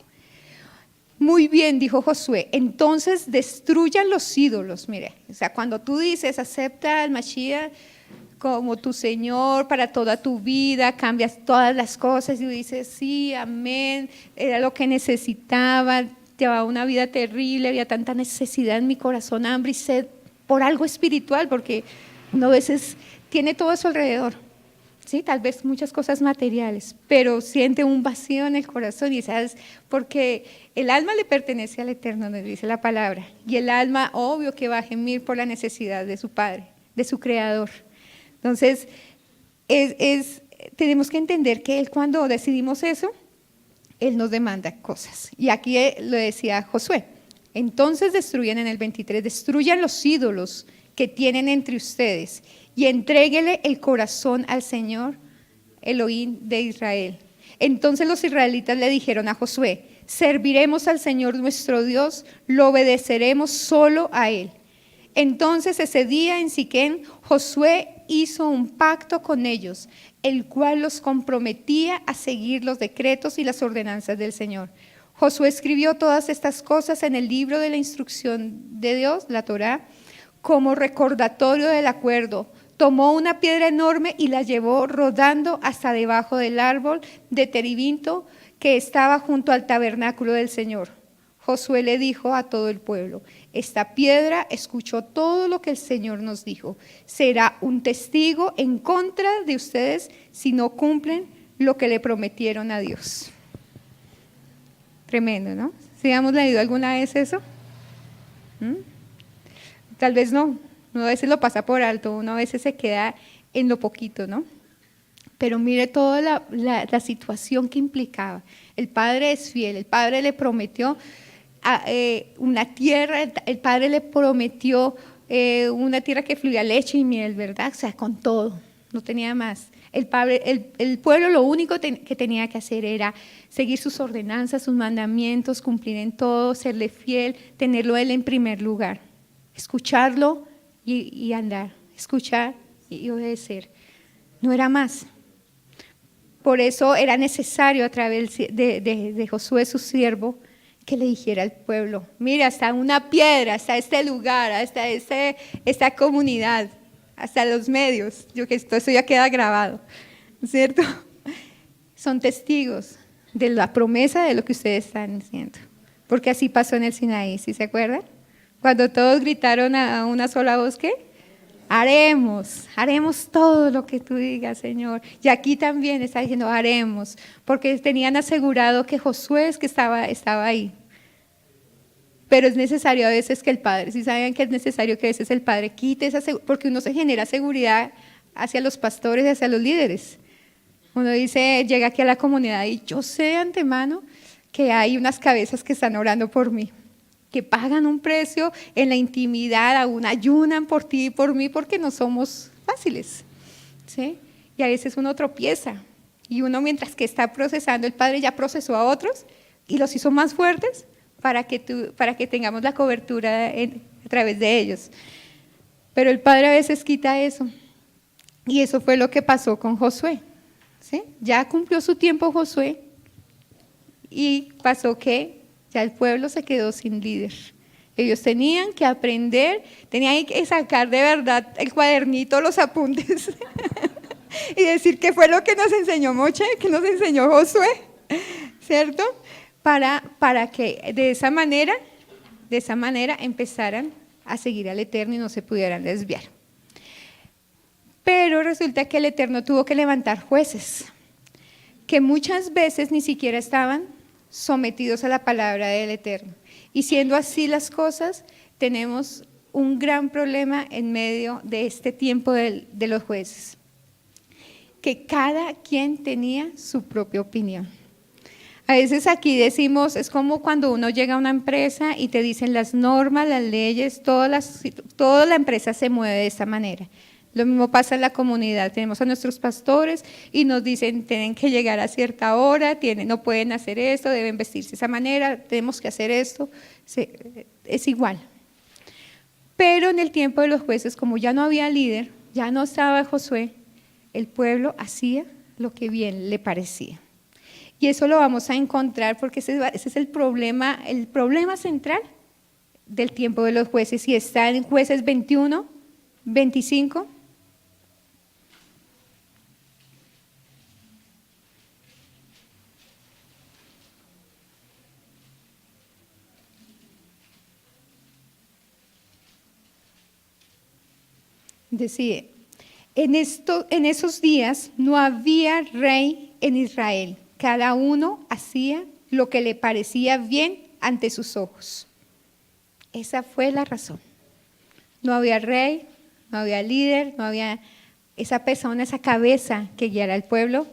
Muy bien, dijo Josué. Entonces destruyan los ídolos. Mire, o sea, cuando tú dices, acepta al Mashiach como tu Señor para toda tu vida, cambias todas las cosas y dices, sí, amén, era lo que necesitaba, llevaba una vida terrible, había tanta necesidad en mi corazón, hambre y sed por algo espiritual, porque uno a veces tiene todo a su alrededor, ¿sí? Tal vez muchas cosas materiales, pero siente un vacío en el corazón y sabes, porque el alma le pertenece al Eterno, nos dice la palabra, y el alma obvio que va a gemir por la necesidad de su Padre, de su Creador. Entonces, tenemos que entender que Él, cuando decidimos eso, Él nos demanda cosas. Y aquí lo decía Josué. Entonces destruyan en el 23, destruyan los ídolos que tienen entre ustedes y entréguele el corazón al Señor, Elohim de Israel. Entonces los israelitas le dijeron a Josué, serviremos al Señor nuestro Dios, lo obedeceremos solo a Él. Entonces ese día en Siquem, Josué hizo un pacto con ellos, el cual los comprometía a seguir los decretos y las ordenanzas del Señor. Josué escribió todas estas cosas en el libro de la instrucción de Dios, la Torá, como recordatorio del acuerdo. Tomó una piedra enorme y la llevó rodando hasta debajo del árbol de terebinto que estaba junto al tabernáculo del Señor. Josué le dijo a todo el pueblo: esta piedra escuchó todo lo que el Señor nos dijo. Será un testigo en contra de ustedes si no cumplen lo que le prometieron a Dios. Tremendo, ¿no? ¿Sí hemos leído alguna vez eso? Tal vez no. Uno a veces lo pasa por alto, uno a veces se queda en lo poquito, ¿no? Pero mire toda la situación que implicaba. El padre es fiel, el padre le prometió una tierra, el padre le prometió una tierra que fluía leche y miel, ¿verdad? O sea, con todo, no tenía más. El pueblo lo único que tenía que hacer era seguir sus ordenanzas, sus mandamientos, cumplir en todo, serle fiel, tenerlo él en primer lugar, escucharlo y andar, escuchar y obedecer. No era más. Por eso era necesario a través de Josué, su siervo, que le dijera al pueblo: mira, hasta una piedra, hasta este lugar, hasta esta comunidad, hasta los medios, yo que esto ya queda grabado, ¿cierto? Son testigos de la promesa de lo que ustedes están diciendo, porque así pasó en el Sinaí, ¿sí se acuerdan? Cuando todos gritaron a una sola voz, ¿qué? Haremos todo lo que tú digas, Señor. Y aquí también está diciendo haremos, porque tenían asegurado que Josué es que estaba ahí. Pero es necesario a veces que el Padre, si saben que es necesario que a veces el Padre quite esa seguridad, porque uno se genera seguridad hacia los pastores y hacia los líderes. Uno dice, llega aquí a la comunidad y yo sé de antemano que hay unas cabezas que están orando por mí, que pagan un precio en la intimidad, aún ayunan por ti y por mí porque no somos fáciles, ¿sí? Y a veces uno tropieza y uno mientras que está procesando, el Padre ya procesó a otros y los hizo más fuertes para que tengamos la cobertura a través de ellos. Pero el Padre a veces quita eso y eso fue lo que pasó con Josué, ¿sí? Ya cumplió su tiempo Josué y pasó que ya el pueblo se quedó sin líder. Ellos tenían que aprender, tenían que sacar de verdad el cuadernito, los apuntes y decir qué fue lo que nos enseñó Moche, que nos enseñó Josué, ¿cierto? Para que de esa manera empezaran a seguir al Eterno y no se pudieran desviar. Pero resulta que el Eterno tuvo que levantar jueces, que muchas veces ni siquiera estaban sometidos a la palabra del Eterno. Y siendo así las cosas, tenemos un gran problema en medio de este tiempo de los jueces, que cada quien tenía su propia opinión. A veces aquí decimos, es como cuando uno llega a una empresa y te dicen las normas, las leyes, toda la empresa se mueve de esta manera. Lo mismo pasa en la comunidad, tenemos a nuestros pastores y nos dicen tienen que llegar a cierta hora, no pueden hacer esto, deben vestirse de esa manera, tenemos que hacer esto, es igual. Pero en el tiempo de los jueces, como ya no había líder, ya no estaba Josué, el pueblo hacía lo que bien le parecía. Y eso lo vamos a encontrar porque ese es el problema central del tiempo de los jueces, y está en Jueces 21, 25. Decide, en esos días no había rey en Israel, cada uno hacía lo que le parecía bien ante sus ojos. Esa fue la razón. No había rey, no había líder, no había esa persona, esa cabeza que guiara al pueblo,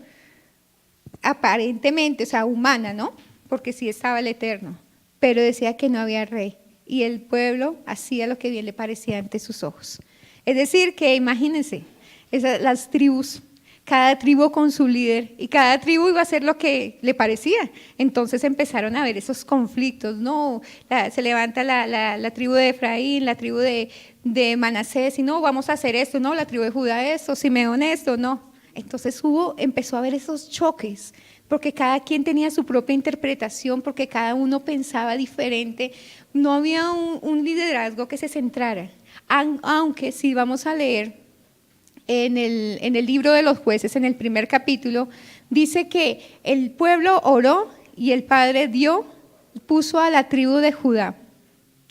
aparentemente, o sea, humana, ¿no? Porque sí estaba el Eterno, pero decía que no había rey y el pueblo hacía lo que bien le parecía ante sus ojos. Es decir, que imagínense, las tribus, cada tribu con su líder y cada tribu iba a hacer lo que le parecía. Entonces empezaron a haber esos conflictos, ¿no? Se levanta la tribu de Efraín, la tribu de Manasés, y no, vamos a hacer esto, no, la tribu de Judá esto, Simeón esto, no. Entonces empezó a haber esos choques porque cada quien tenía su propia interpretación, porque cada uno pensaba diferente. No había un liderazgo que se centrara. Aunque si vamos a leer en el libro de los jueces, en el primer capítulo, dice que el pueblo oró y el Padre puso a la tribu de Judá.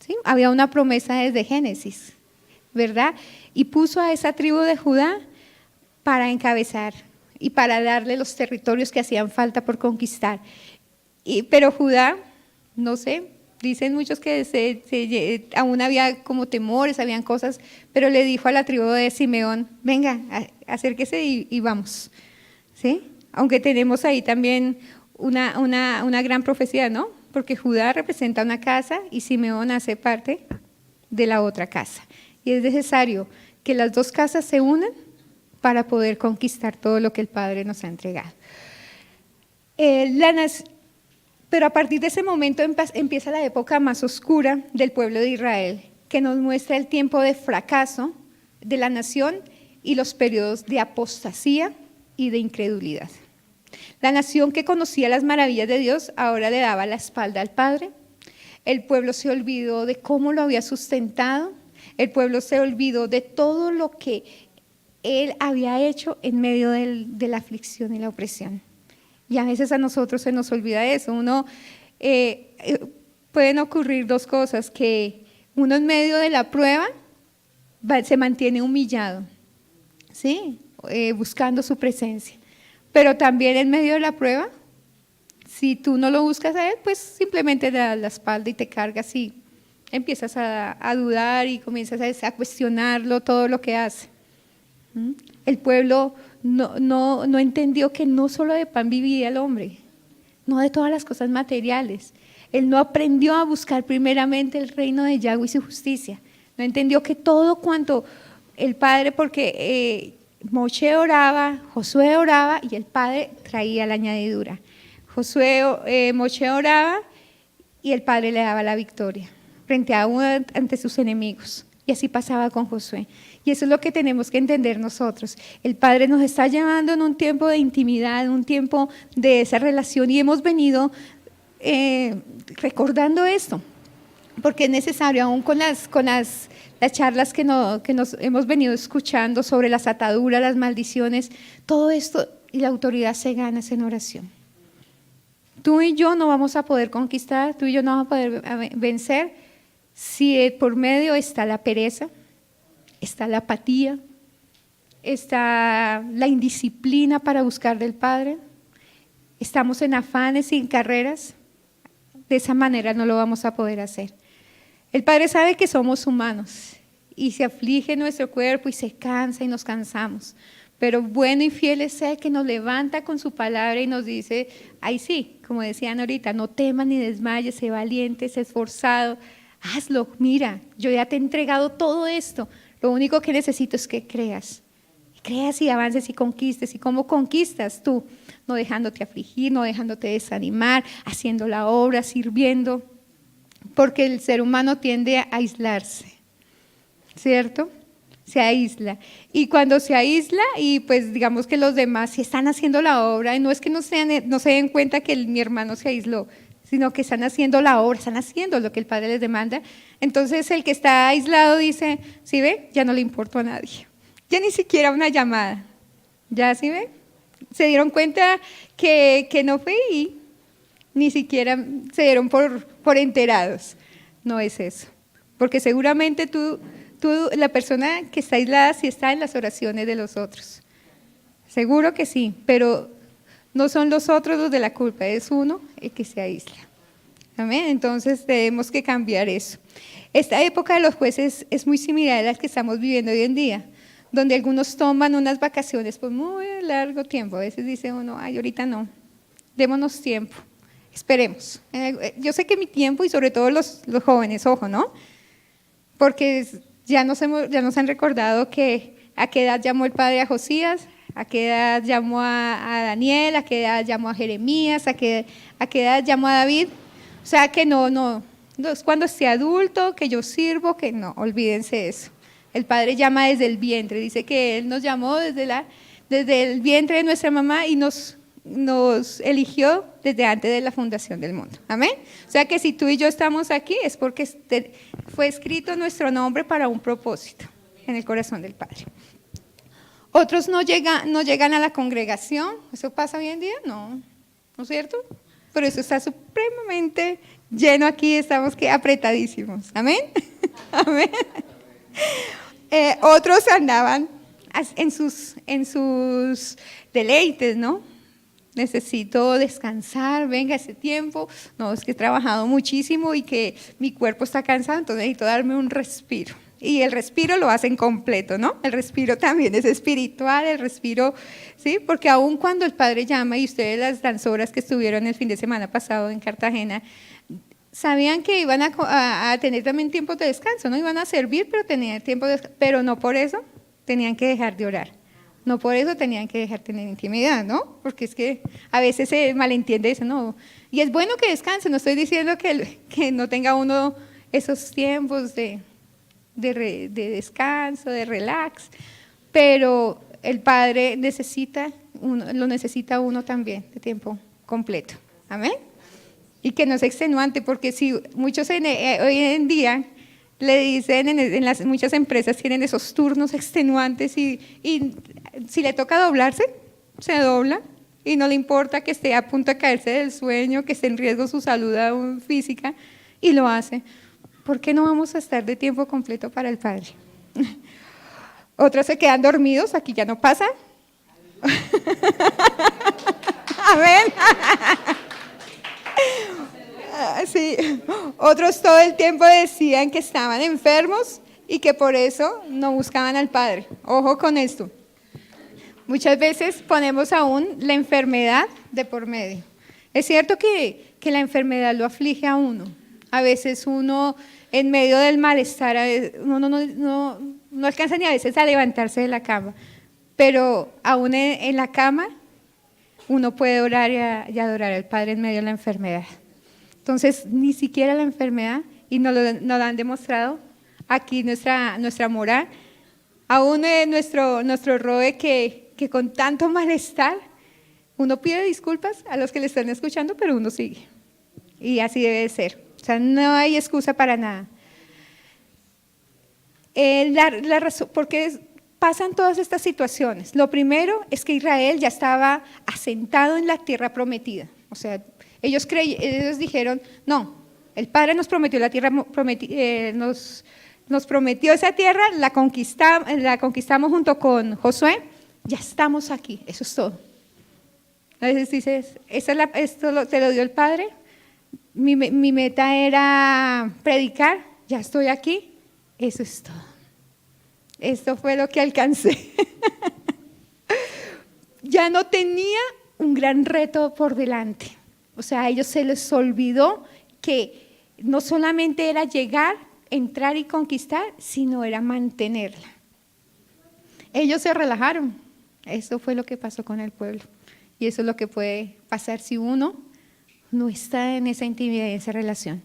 ¿Sí? Había una promesa desde Génesis, ¿verdad? Y puso a esa tribu de Judá para encabezar y para darle los territorios que hacían falta por conquistar. Pero Judá, no sé, dicen muchos que aún había como temores, habían cosas, pero le dijo a la tribu de Simeón, venga, acérquese y vamos. ¿Sí? Aunque tenemos ahí también una gran profecía, ¿no? Porque Judá representa una casa y Simeón hace parte de la otra casa. Y es necesario que las dos casas se unan para poder conquistar todo lo que el Padre nos ha entregado. Pero a partir de ese momento empieza la época más oscura del pueblo de Israel, que nos muestra el tiempo de fracaso de la nación y los periodos de apostasía y de incredulidad. La nación que conocía las maravillas de Dios ahora le daba la espalda al Padre. El pueblo se olvidó de cómo lo había sustentado. El pueblo se olvidó de todo lo que Él había hecho en medio de la aflicción y la opresión. Y a veces a nosotros se nos olvida eso. Pueden ocurrir dos cosas, que uno en medio de la prueba se mantiene humillado, ¿sí? Buscando su presencia. Pero también en medio de la prueba, si tú no lo buscas a Él, pues simplemente le das la espalda y te cargas y empiezas a dudar y comienzas a cuestionarlo, todo lo que hace. El pueblo no entendió que no solo de pan vivía el hombre, no de todas las cosas materiales. Él no aprendió a buscar primeramente el reino de Yahweh y su justicia. No entendió que todo cuanto el Padre, porque Moshe oraba, Josué oraba y el Padre traía la añadidura. Moshe oraba y el Padre le daba la victoria frente a uno ante sus enemigos. Y así pasaba con Josué. Y eso es lo que tenemos que entender nosotros. El Padre nos está llevando en un tiempo de intimidad, en un tiempo de esa relación, y hemos venido recordando esto, porque es necesario, aún con las charlas que nos hemos venido escuchando sobre las ataduras, las maldiciones, todo esto y la autoridad se gana en oración. Tú y yo no vamos a poder conquistar, tú y yo no vamos a poder vencer si por medio está la pereza, está la apatía, está la indisciplina para buscar del Padre, estamos en afanes y en carreras. De esa manera no lo vamos a poder hacer. El Padre sabe que somos humanos y se aflige nuestro cuerpo y se cansa y nos cansamos, pero bueno y fiel es Él que nos levanta con su palabra y nos dice, ay sí, como decían ahorita, no temas ni desmayes, sé valiente, sé esforzado, hazlo, mira, yo ya te he entregado todo esto, lo único que necesito es que creas y avances y conquistes. ¿Y cómo conquistas tú? No dejándote afligir, no dejándote desanimar, haciendo la obra, sirviendo, porque el ser humano tiende a aislarse, ¿cierto? Se aísla. Y cuando se aísla y pues digamos que los demás sí están haciendo la obra, y no es que no se den cuenta que mi hermano se aisló, sino que están haciendo la obra, están haciendo lo que el Padre les demanda. Entonces el que está aislado dice, ¿sí ve? Ya no le importo a nadie. Ya ni siquiera una llamada. ¿Ya sí ve? Se dieron cuenta que no fui y ni siquiera se dieron por enterados. No es eso. Porque seguramente tú, la persona que está aislada, sí está en las oraciones de los otros. Seguro que sí, pero no son los otros los de la culpa, es uno el que se aísla. ¿Amén? Entonces tenemos que cambiar eso. Esta época de los jueces es muy similar a la que estamos viviendo hoy en día, donde algunos toman unas vacaciones por muy largo tiempo. A veces dice uno, ay, ahorita no, démonos tiempo, esperemos. Yo sé que mi tiempo, y sobre todo los jóvenes, ojo, ¿no? Porque ya nos han recordado que a qué edad llamó el Padre a Josías, a qué edad llamó a Daniel, a qué edad llamó a Jeremías, a qué edad llamó a David. O sea que no es cuando esté adulto, que yo sirvo, que no, olvídense eso. El Padre llama desde el vientre, dice que Él nos llamó desde el vientre de nuestra mamá y nos nos eligió desde antes de la fundación del mundo. Amén. O sea que si tú y yo estamos aquí es porque fue escrito nuestro nombre para un propósito en el corazón del Padre. Otros no llegan a la congregación. ¿Eso pasa hoy en día? No, ¿no es cierto? Pero eso está supremamente lleno aquí, estamos que apretadísimos. Amén. Amén. Otros andaban en sus deleites, ¿no? Necesito descansar, venga ese tiempo, no, es que he trabajado muchísimo y que mi cuerpo está cansado, entonces necesito darme un respiro. Y el respiro lo hacen completo, ¿no? El respiro también es espiritual, el respiro, ¿sí? Porque aun cuando el Padre llama, y ustedes las danzoras que estuvieron el fin de semana pasado en Cartagena, sabían que iban a tener también tiempos de descanso, ¿no? Iban a servir, pero tenían tiempo de descanso, pero no por eso tenían que dejar de orar. No por eso tenían que dejar de tener intimidad, ¿no? Porque es que a veces se malentiende eso, ¿no? Y es bueno que descanse, no estoy diciendo que no tenga uno esos tiempos de descanso, de relax, pero el Padre lo necesita uno también de tiempo completo. Amén. Y que no es extenuante, porque si muchos hoy en día le dicen, muchas empresas tienen esos turnos extenuantes y si le toca doblarse, se dobla y no le importa que esté a punto de caerse del sueño, que esté en riesgo su salud física y lo hace. ¿Por qué no vamos a estar de tiempo completo para el Padre? Otros se quedan dormidos, aquí ya no pasa. Amén. Sí. Otros todo el tiempo decían que estaban enfermos y que por eso no buscaban al Padre. Ojo con esto. Muchas veces ponemos aún la enfermedad de por medio. Es cierto que la enfermedad lo aflige a uno. A veces uno, en medio del malestar, uno no alcanza ni a veces a levantarse de la cama. Pero aún en la cama, uno puede orar y adorar al Padre en medio de la enfermedad. Entonces, ni siquiera la enfermedad, y nos lo han demostrado aquí nuestra moral, aún nuestro roe que con tanto malestar, uno pide disculpas a los que le están escuchando, pero uno sigue. Y así debe de ser. O sea, no hay excusa para nada. La razón, ¿por qué pasan todas estas situaciones? Lo primero es que Israel ya estaba asentado en la tierra prometida. O sea, ellos dijeron, no, el Padre nos prometió la tierra, nos prometió esa tierra, la conquistamos junto con Josué, ya estamos aquí, eso es todo. A veces dices, esto te lo dio el Padre, mi meta era predicar, ya estoy aquí, eso es todo. Esto fue lo que alcancé. Ya no tenía un gran reto por delante. O sea, a ellos se les olvidó que no solamente era llegar, entrar y conquistar, sino era mantenerla. Ellos se relajaron. Eso fue lo que pasó con el pueblo. Y eso es lo que puede pasar si uno no está en esa intimidad, en esa relación.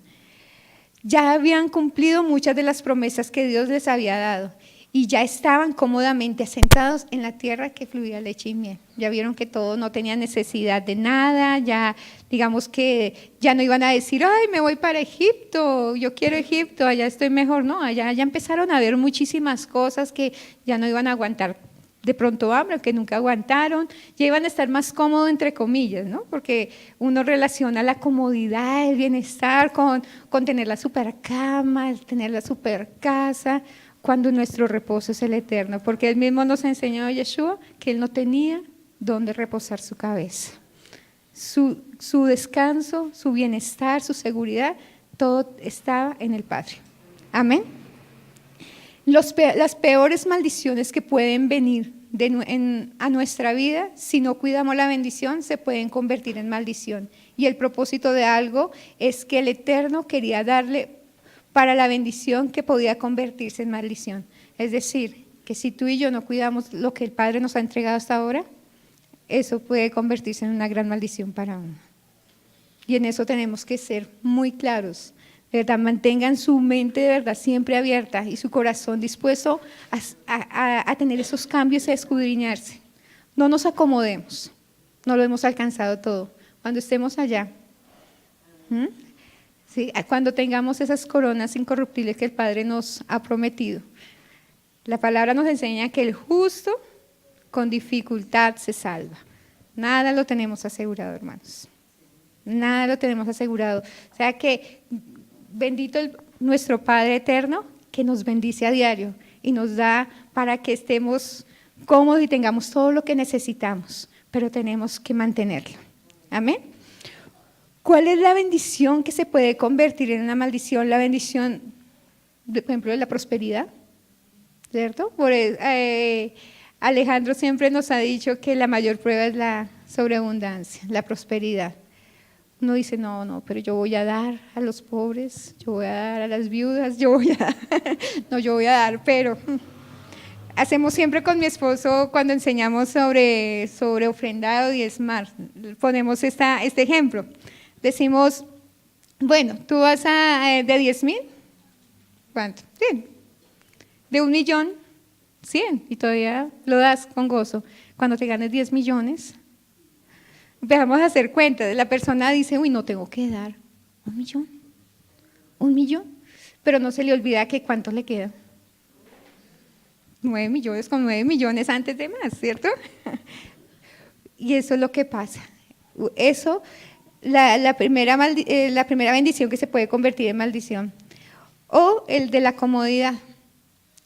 Ya habían cumplido muchas de las promesas que Dios les había dado. Y ya estaban cómodamente asentados en la tierra que fluía leche y miel. Ya vieron que todo no tenía necesidad de nada, ya digamos que ya no iban a decir, ay, me voy para Egipto, yo quiero Egipto, allá estoy mejor. No, allá ya empezaron a ver muchísimas cosas que ya no iban a aguantar de pronto hambre, que nunca aguantaron, ya iban a estar más cómodos entre comillas, ¿no? Porque uno relaciona la comodidad, el bienestar con tener la super cama, tener la super casa, cuando nuestro reposo es el eterno, porque Él mismo nos enseñó, Yeshua, que Él no tenía dónde reposar su cabeza. Su descanso, su bienestar, su seguridad, todo estaba en el Padre. Amén. Las peores maldiciones que pueden venir a nuestra vida, si no cuidamos la bendición, se pueden convertir en maldición. Y el propósito de algo es que el Eterno quería darle para la bendición que podía convertirse en maldición. Es decir, que si tú y yo no cuidamos lo que el Padre nos ha entregado hasta ahora, eso puede convertirse en una gran maldición para uno. Y en eso tenemos que ser muy claros. De verdad, mantengan su mente de verdad siempre abierta y su corazón dispuesto a tener esos cambios y a escudriñarse. No nos acomodemos. no lo hemos alcanzado todo. Cuando estemos allá, ¿sí? Cuando tengamos esas coronas incorruptibles que el Padre nos ha prometido, la palabra nos enseña que el justo con dificultad se salva. Nada lo tenemos asegurado, hermanos. Nada lo tenemos asegurado. O sea que bendito nuestro Padre eterno que nos bendice a diario y nos da para que estemos cómodos y tengamos todo lo que necesitamos, pero tenemos que mantenerlo. Amén. ¿Cuál es la bendición que se puede convertir en una maldición? La bendición, por ejemplo, de la prosperidad, ¿cierto? Alejandro siempre nos ha dicho que la mayor prueba es la sobreabundancia, la prosperidad. Uno dice, no, pero yo voy a dar a los pobres, yo voy a dar a las viudas, yo voy a dar, pero hacemos siempre con mi esposo cuando enseñamos sobre ofrendado y diezmar, ponemos este ejemplo. Decimos, bueno, tú vas de 10,000, ¿cuánto? 100. De 1,000,000, 100, y todavía lo das con gozo. Cuando te ganes 10 millones, empezamos a hacer cuentas. La persona dice, uy, no tengo que dar 1,000,000, 1,000,000, pero no se le olvida que cuánto le queda. 9 millones con 9 millones antes de más, ¿cierto? Y eso es lo que pasa. Eso, la primera bendición que se puede convertir en maldición. O el de la comodidad.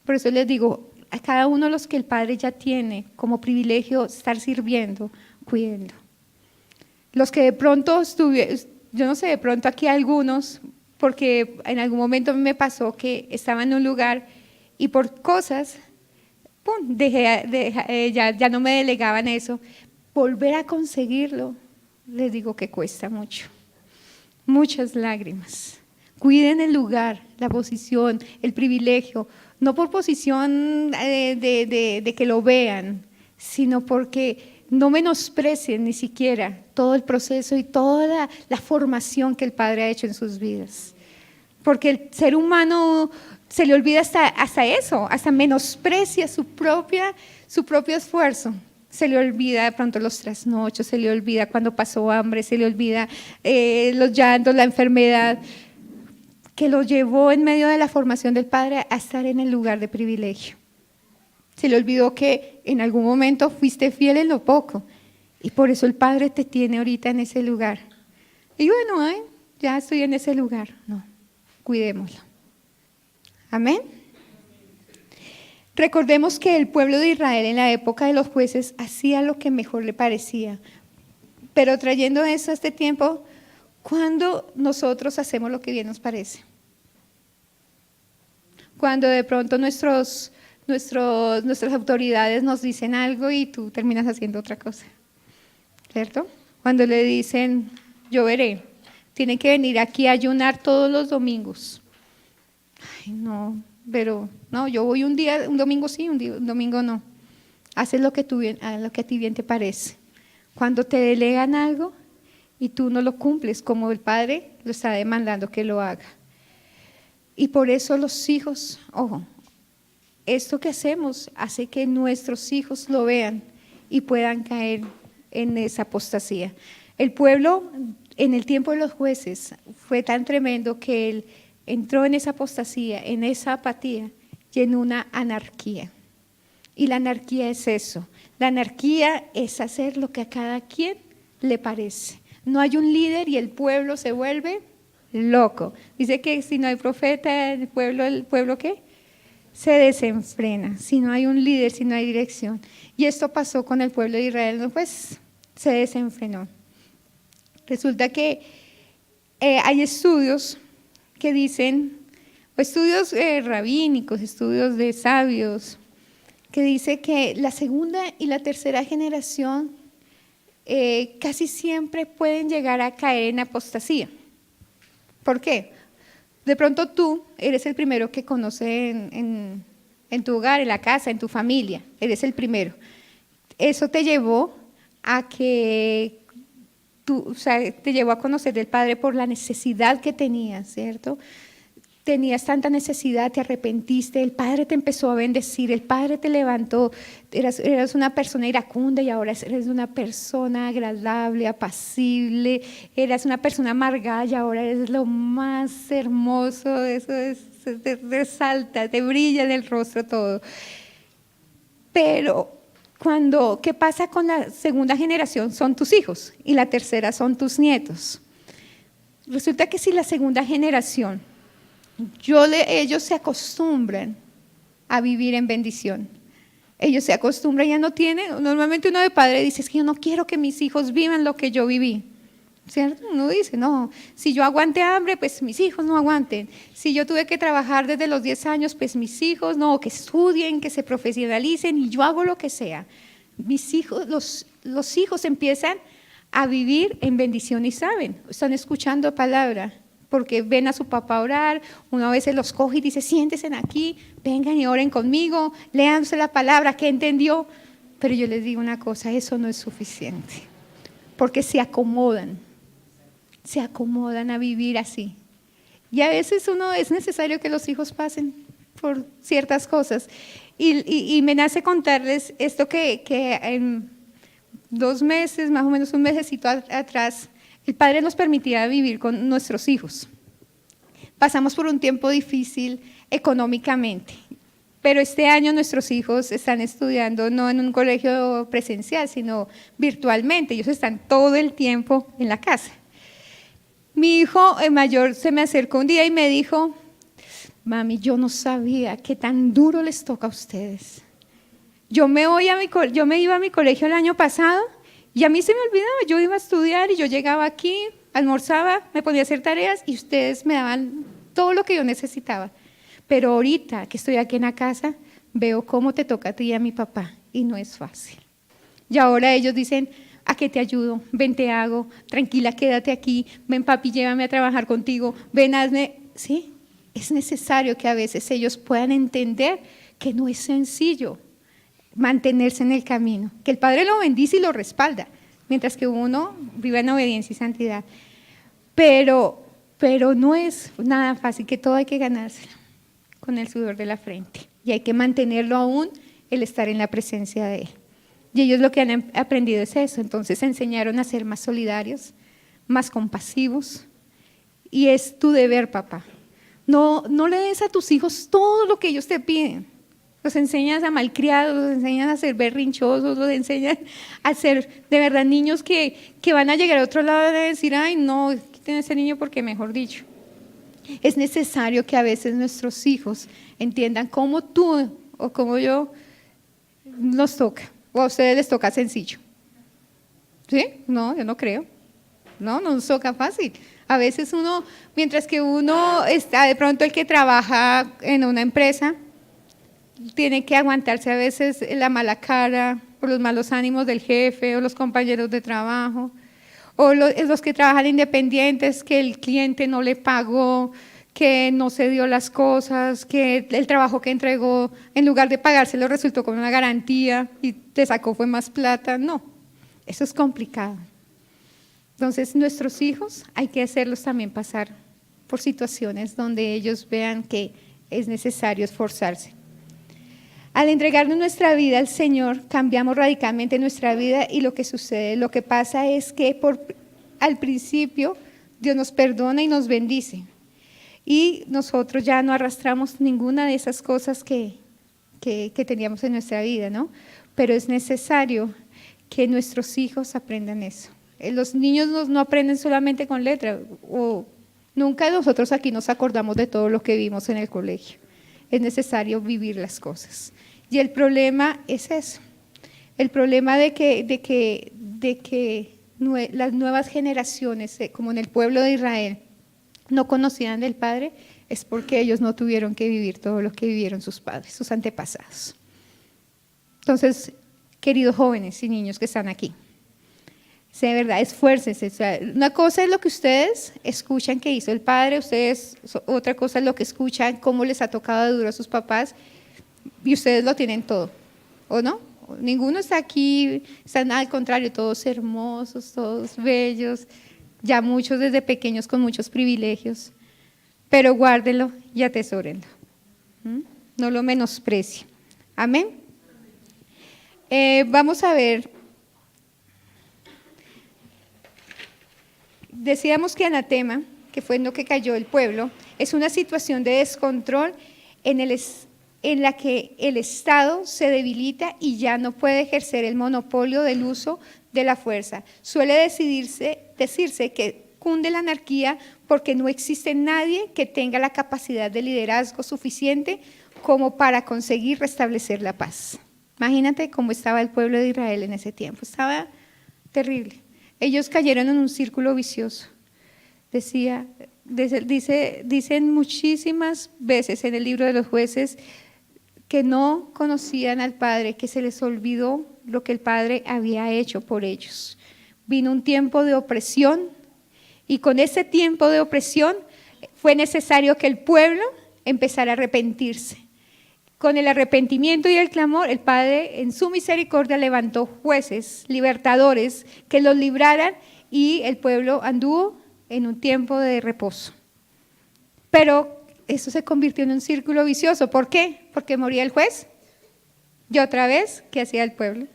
Por eso les digo, a cada uno de los que el Padre ya tiene como privilegio estar sirviendo, cuídenlo. Los que de pronto yo no sé, de pronto aquí algunos, porque en algún momento me pasó que estaba en un lugar y por cosas, ¡pum!, ya no me delegaban eso. Volver a conseguirlo, les digo que cuesta mucho, muchas lágrimas. Cuiden el lugar, la posición, el privilegio, no por posición de que lo vean, sino porque no menosprecien ni siquiera todo el proceso y toda la formación que el Padre ha hecho en sus vidas. Porque el ser humano se le olvida hasta eso, hasta menosprecia su propio esfuerzo. Se le olvida de pronto los trasnochos, se le olvida cuando pasó hambre, se le olvida los llantos, la enfermedad, que lo llevó en medio de la formación del Padre a estar en el lugar de privilegio. Se le olvidó que en algún momento fuiste fiel en lo poco y por eso el Padre te tiene ahorita en ese lugar. Y bueno, ya estoy en ese lugar. No, cuidémoslo. Amén. Recordemos que el pueblo de Israel en la época de los jueces hacía lo que mejor le parecía. Pero trayendo eso a este tiempo, ¿cuándo nosotros hacemos lo que bien nos parece? Cuando de pronto nuestras autoridades nos dicen algo y tú terminas haciendo otra cosa, ¿cierto? Cuando le dicen, yo veré, tiene que venir aquí a ayunar todos los domingos. Ay, no, pero no, yo voy un domingo sí, un domingo no. Haces lo que a ti bien te parece. Cuando te delegan algo y tú no lo cumples como el Padre lo está demandando que lo haga. Y por eso los hijos, ojo, esto que hacemos hace que nuestros hijos lo vean y puedan caer en esa apostasía. El pueblo en el tiempo de los jueces fue tan tremendo que él entró en esa apostasía, en esa apatía y en una anarquía. Y la anarquía es eso. La anarquía es hacer lo que a cada quien le parece. No hay un líder y el pueblo se vuelve loco. Dice que si no hay profeta, ¿el pueblo qué? Se desenfrena. Si no hay un líder, si no hay dirección. Y esto pasó con el pueblo de Israel, pues se desenfrenó. Resulta que hay estudios que dicen, o estudios rabínicos, estudios de sabios, que dice que la segunda y la tercera generación casi siempre pueden llegar a caer en apostasía. ¿Por qué? De pronto tú eres el primero que conoce en tu hogar, en la casa, en tu familia, eres el primero. Eso te llevó a que te llevó a conocer del Padre por la necesidad que tenías, ¿cierto? tenías tanta necesidad, te arrepentiste, el Padre te empezó a bendecir, el Padre te levantó, eras una persona iracunda y ahora eres una persona agradable, apacible, eras una persona amargada y ahora eres lo más hermoso, te resalta, te brilla en el rostro todo. Pero ¿qué pasa con la segunda generación? Son tus hijos y la tercera son tus nietos. Resulta que si la segunda generación, ellos se acostumbran a vivir en bendición. Ellos se acostumbran, ya no tienen, normalmente uno de padre dice, es que yo no quiero que mis hijos vivan lo que yo viví. ¿Cierto? Uno dice, no, si yo aguante hambre, pues mis hijos no aguanten. Si yo tuve que trabajar desde los 10 años, pues mis hijos no, que estudien, que se profesionalicen y yo hago lo que sea. Mis hijos, los hijos empiezan a vivir en bendición y saben, están escuchando palabra, porque ven a su papá orar, uno a veces los coge y dice, siéntense aquí, vengan y oren conmigo, léanse la palabra, ¿qué entendió? Pero yo les digo una cosa, eso no es suficiente, porque se acomodan a vivir así. Y a veces es necesario que los hijos pasen por ciertas cosas. Y me nace contarles esto que en 2 meses, más o menos un mesecito atrás, el Padre nos permitía vivir con nuestros hijos. Pasamos por un tiempo difícil económicamente, pero este año nuestros hijos están estudiando no en un colegio presencial, sino virtualmente. Ellos están todo el tiempo en la casa. Mi hijo mayor se me acercó un día y me dijo, mami, yo no sabía qué tan duro les toca a ustedes. Yo me iba a mi colegio el año pasado y a mí se me olvidaba, yo iba a estudiar y yo llegaba aquí, almorzaba, me ponía a hacer tareas y ustedes me daban todo lo que yo necesitaba. Pero ahorita que estoy aquí en la casa, veo cómo te toca a ti y a mi papá y no es fácil. Y ahora ellos dicen, ¿a qué te ayudo? Ven, te hago, tranquila, quédate aquí, ven papi, llévame a trabajar contigo, ven, hazme. Sí, es necesario que a veces ellos puedan entender que no es sencillo mantenerse en el camino, que el Padre lo bendice y lo respalda, mientras que uno vive en obediencia y santidad. Pero no es nada fácil, que todo hay que ganárselo con el sudor de la frente y hay que mantenerlo aún el estar en la presencia de Él. Y ellos lo que han aprendido es eso, entonces enseñaron a ser más solidarios, más compasivos y es tu deber, papá. No le des a tus hijos todo lo que ellos te piden. Los enseñas a malcriados, los enseñas a ser berrinchosos, los enseñas a ser de verdad niños que van a llegar a otro lado y decir, ay no, quiten a ese niño porque mejor dicho. Es necesario que a veces nuestros hijos entiendan cómo tú o como yo nos toca, o a ustedes les toca sencillo. ¿Sí? No, yo no creo. No nos toca fácil. A veces mientras que uno está, de pronto el que trabaja en una empresa, tiene que aguantarse a veces la mala cara o los malos ánimos del jefe o los compañeros de trabajo o los que trabajan independientes, que el cliente no le pagó, que no se dio las cosas, que el trabajo que entregó en lugar de pagárselo resultó con una garantía y te sacó fue más plata. No, eso es complicado. Entonces nuestros hijos hay que hacerlos también pasar por situaciones donde ellos vean que es necesario esforzarse. Al entregarnos nuestra vida al Señor, cambiamos radicalmente nuestra vida y lo que sucede, lo que pasa es que al principio Dios nos perdona y nos bendice. Y nosotros ya no arrastramos ninguna de esas cosas que teníamos en nuestra vida, ¿no? Pero es necesario que nuestros hijos aprendan eso. Los niños no aprenden solamente con letra, o nunca nosotros aquí nos acordamos de todo lo que vimos en el colegio. Es necesario vivir las cosas. Y el problema es eso, el problema de que las nuevas generaciones, como en el pueblo de Israel, no conocían del Padre, es porque ellos no tuvieron que vivir todo lo que vivieron sus padres, sus antepasados. Entonces, queridos jóvenes y niños que están aquí, de verdad, esfuércense. O sea, una cosa es lo que ustedes escuchan que hizo el Padre, otra cosa es lo que escuchan, cómo les ha tocado duro a sus papás, y ustedes lo tienen todo, ¿o no? Ninguno está aquí, están al contrario, todos hermosos, todos bellos, ya muchos desde pequeños con muchos privilegios. pero guárdelo y atesórenlo. No lo menosprecie. Amén. Vamos a ver. Decíamos que anatema, que fue en lo que cayó el pueblo, es una situación de descontrol en la que el Estado se debilita y ya no puede ejercer el monopolio del uso de la fuerza. Suele decirse que cunde la anarquía porque no existe nadie que tenga la capacidad de liderazgo suficiente como para conseguir restablecer la paz. Imagínate cómo estaba el pueblo de Israel en ese tiempo, estaba terrible. Ellos cayeron en un círculo vicioso. Dicen muchísimas veces en el libro de los jueces que no conocían al Padre, que se les olvidó lo que el Padre había hecho por ellos. Vino un tiempo de opresión y con ese tiempo de opresión fue necesario que el pueblo empezara a arrepentirse. Con el arrepentimiento y el clamor, el Padre en su misericordia levantó jueces, libertadores, que los libraran y el pueblo anduvo en un tiempo de reposo. Pero eso se convirtió en un círculo vicioso. ¿Por qué? Porque moría el juez. Y otra vez, ¿qué hacía el pueblo?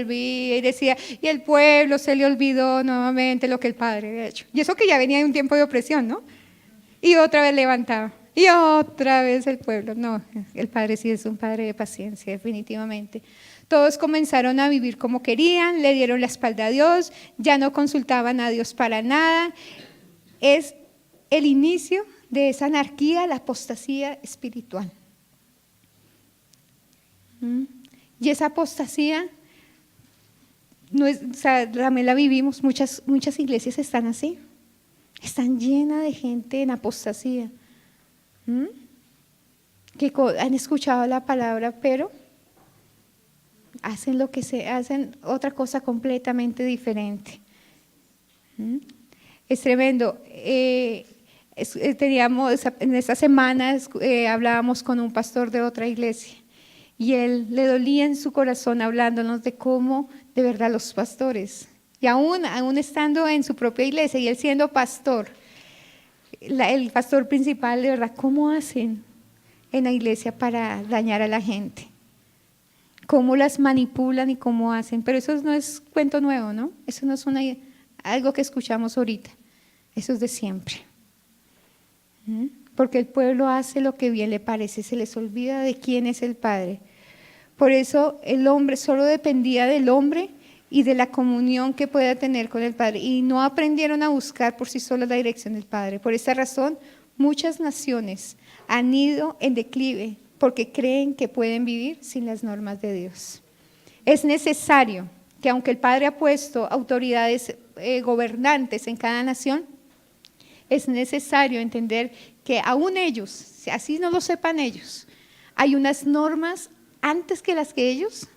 Y decía, y el pueblo se le olvidó nuevamente lo que el Padre había hecho. Y eso que ya venía de un tiempo de opresión, ¿no? Y otra vez levantaba. Y otra vez el pueblo. No, el Padre sí es un Padre de paciencia, definitivamente. Todos comenzaron a vivir como querían, le dieron la espalda a Dios, ya no consultaban a Dios para nada. Es el inicio de esa anarquía, la apostasía espiritual. Y esa apostasía, también la vivimos, muchas iglesias están así, están llenas de gente en apostasía. Que han escuchado la palabra, pero hacen hacen otra cosa completamente diferente. Es tremendo. Teníamos en esta semana hablábamos con un pastor de otra iglesia y él le dolía en su corazón hablándonos de cómo de verdad los pastores, y aún estando en su propia iglesia y él siendo pastor, el pastor principal, de verdad, ¿cómo hacen en la iglesia para dañar a la gente? ¿Cómo las manipulan y cómo hacen? Pero eso no es cuento nuevo, ¿no? Eso no es algo que escuchamos ahorita. Eso es de siempre. Porque el pueblo hace lo que bien le parece, se les olvida de quién es el Padre. Por eso el hombre solo dependía del hombre y de la comunión que pueda tener con el Padre, y no aprendieron a buscar por sí solos la dirección del Padre. Por esta razón, muchas naciones han ido en declive porque creen que pueden vivir sin las normas de Dios. Es necesario que, aunque el Padre ha puesto autoridades gobernantes en cada nación, es necesario entender que aún ellos, así no lo sepan ellos, hay unas normas antes que las que ellos,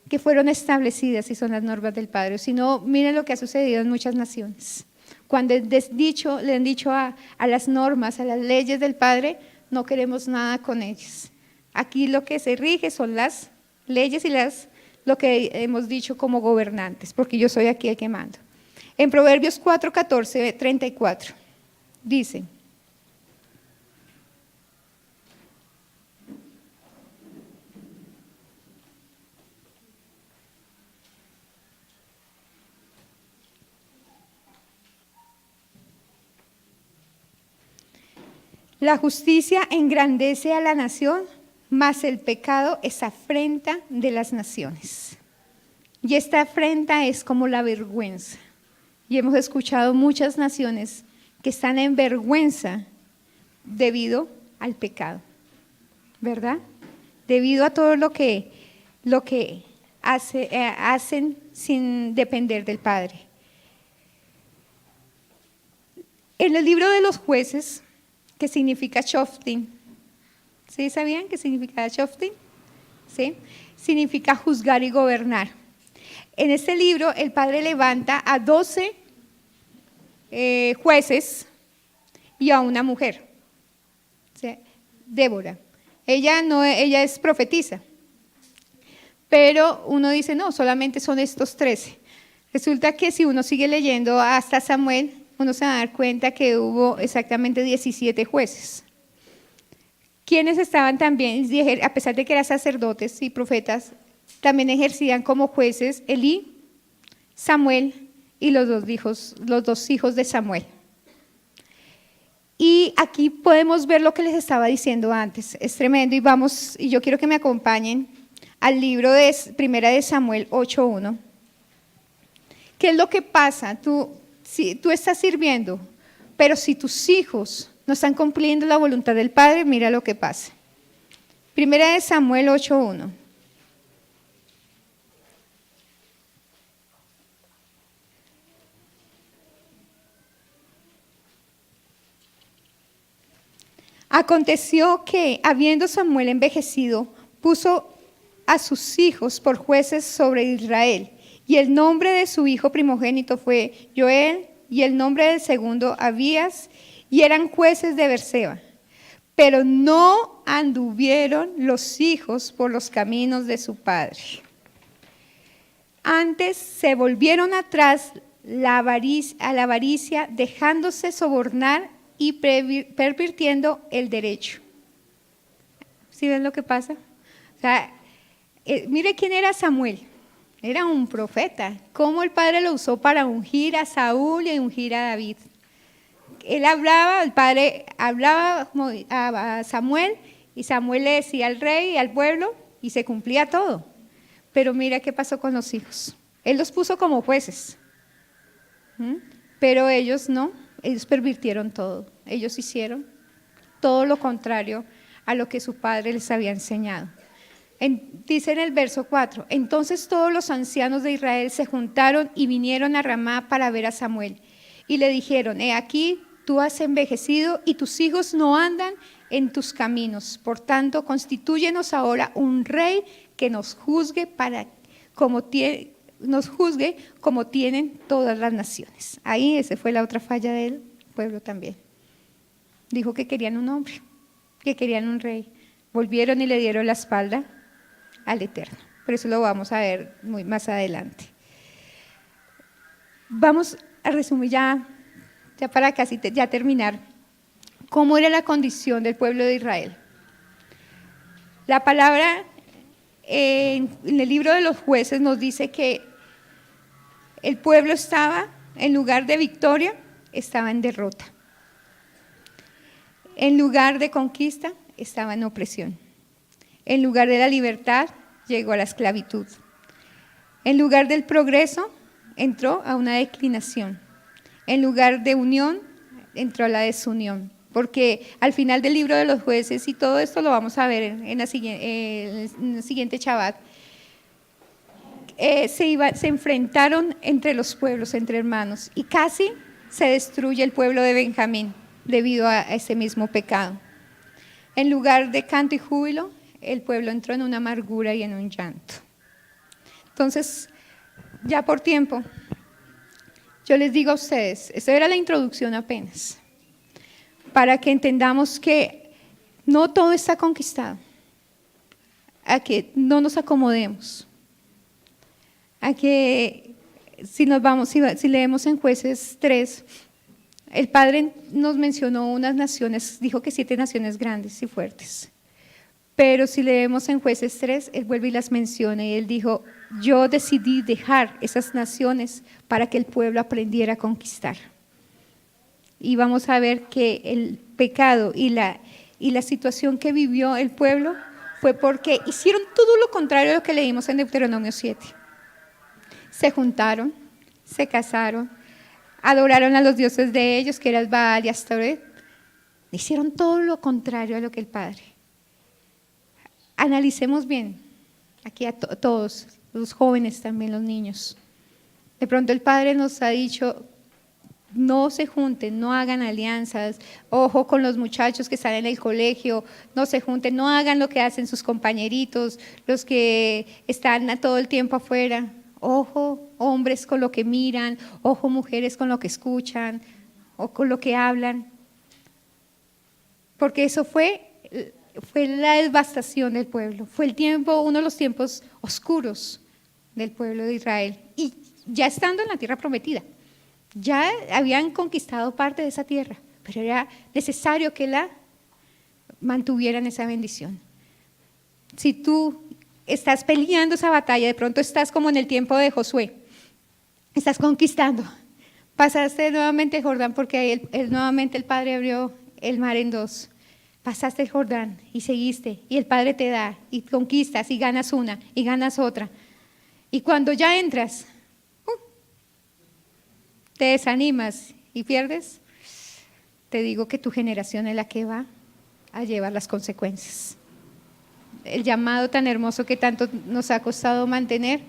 que fueron establecidas y son las normas del Padre. Si no, miren lo que ha sucedido en muchas naciones. Cuando le han dicho a las normas, a las leyes del Padre, no queremos nada con ellas. Aquí lo que se rige son las leyes y lo que hemos dicho como gobernantes, porque yo soy aquí el que mando. En Proverbios 4, 14, 34, dice: la justicia engrandece a la nación, mas el pecado es afrenta de las naciones. Y esta afrenta es como la vergüenza. Y hemos escuchado muchas naciones que están en vergüenza debido al pecado, ¿verdad? Debido a todo lo que hacen sin depender del Padre. En el libro de los jueces, que significa Shoftim. ¿Sí sabían qué significa Shoftim? ¿Sí? Significa juzgar y gobernar. En este libro el Padre levanta a 12 jueces y a una mujer, ¿sí? Débora. Ella es profetisa, pero uno dice, no, solamente son estos 13. Resulta que si uno sigue leyendo hasta Samuel, uno se va a dar cuenta que hubo exactamente 17 jueces. Quienes estaban también, a pesar de que eran sacerdotes y profetas, también ejercían como jueces Elí, Samuel y los dos hijos de Samuel. Y aquí podemos ver lo que les estaba diciendo antes, es tremendo, y yo quiero que me acompañen al libro de Primera de Samuel 8:1. ¿Qué es lo que pasa? Tú estás sirviendo, pero si tus hijos no están cumpliendo la voluntad del Padre, mira lo que pasa. Primera de Samuel 8:1. Aconteció que, habiendo Samuel envejecido, puso a sus hijos por jueces sobre Israel, y el nombre de su hijo primogénito fue Joel, y el nombre del segundo Abías, y eran jueces de Berseba. Pero no anduvieron los hijos por los caminos de su padre. Antes se volvieron atrás a la avaricia, dejándose sobornar y pervirtiendo el derecho. ¿Sí ven lo que pasa? O sea, mire quién era Samuel. Era un profeta. Cómo el padre lo usó para ungir a Saúl y ungir a David. Él hablaba, el padre hablaba a Samuel, y Samuel le decía al rey y al pueblo, y se cumplía todo. Pero mira qué pasó con los hijos. Él los puso como jueces. Pero ellos no. Ellos pervirtieron todo, ellos hicieron todo lo contrario a lo que su padre les había enseñado. Dice en el verso 4, entonces todos los ancianos de Israel se juntaron y vinieron a Ramá para ver a Samuel. Y le dijeron, he aquí, tú has envejecido y tus hijos no andan en tus caminos. Por tanto, constitúyenos ahora un rey que nos juzgue como tienen todas las naciones. Ahí esa fue la otra falla del pueblo también. Dijo que querían un hombre, que querían un rey. Volvieron y le dieron la espalda al Eterno. Pero eso lo vamos a ver muy más adelante. Vamos a resumir ya para casi ya terminar, cómo era la condición del pueblo de Israel. La palabra en el libro de los jueces nos dice que el pueblo estaba, en lugar de victoria, estaba en derrota. En lugar de conquista, estaba en opresión. En lugar de la libertad, llegó a la esclavitud. En lugar del progreso, entró a una declinación. En lugar de unión, entró a la desunión. Porque al final del libro de los jueces, y todo esto lo vamos a ver en el siguiente Shabbat, se enfrentaron entre los pueblos, entre hermanos, y casi se destruye el pueblo de Benjamín debido a ese mismo pecado. En lugar de canto y júbilo, el pueblo entró en una amargura y en un llanto. Entonces, ya por tiempo, yo les digo a ustedes, esta era la introducción apenas, para que entendamos que no todo está conquistado, a que no nos acomodemos, a que si leemos en Jueces 3, el Padre nos mencionó unas naciones, dijo que 7 naciones grandes y fuertes, pero si leemos en Jueces 3, Él vuelve y las menciona y Él dijo, yo decidí dejar esas naciones para que el pueblo aprendiera a conquistar. Y vamos a ver que el pecado y la situación que vivió el pueblo fue porque hicieron todo lo contrario a lo que leímos en Deuteronomio 7. Se juntaron, se casaron, adoraron a los dioses de ellos, que era el Baal y Astoret. Hicieron todo lo contrario a lo que el Padre. Analicemos bien, aquí a todos, los jóvenes también, los niños. De pronto el Padre nos ha dicho, no se junten, no hagan alianzas, ojo con los muchachos que están en el colegio, no se junten, no hagan lo que hacen sus compañeritos, los que están todo el tiempo afuera. Ojo, hombres con lo que miran, ojo, mujeres con lo que escuchan o con lo que hablan. Porque eso fue la devastación del pueblo, fue uno de los tiempos oscuros del pueblo de Israel. Y ya estando en la tierra prometida, Ya habían conquistado parte de esa tierra, pero era necesario que la mantuvieran esa bendición. Si tú estás peleando esa batalla, de pronto estás como en el tiempo de Josué, estás conquistando, pasaste nuevamente el Jordán porque nuevamente el Padre abrió el mar en dos, pasaste el Jordán y seguiste, y el Padre te da, y conquistas, y ganas una, y ganas otra, y cuando ya entras, te desanimas y pierdes, te digo que tu generación es la que va a llevar las consecuencias. El llamado tan hermoso que tanto nos ha costado mantener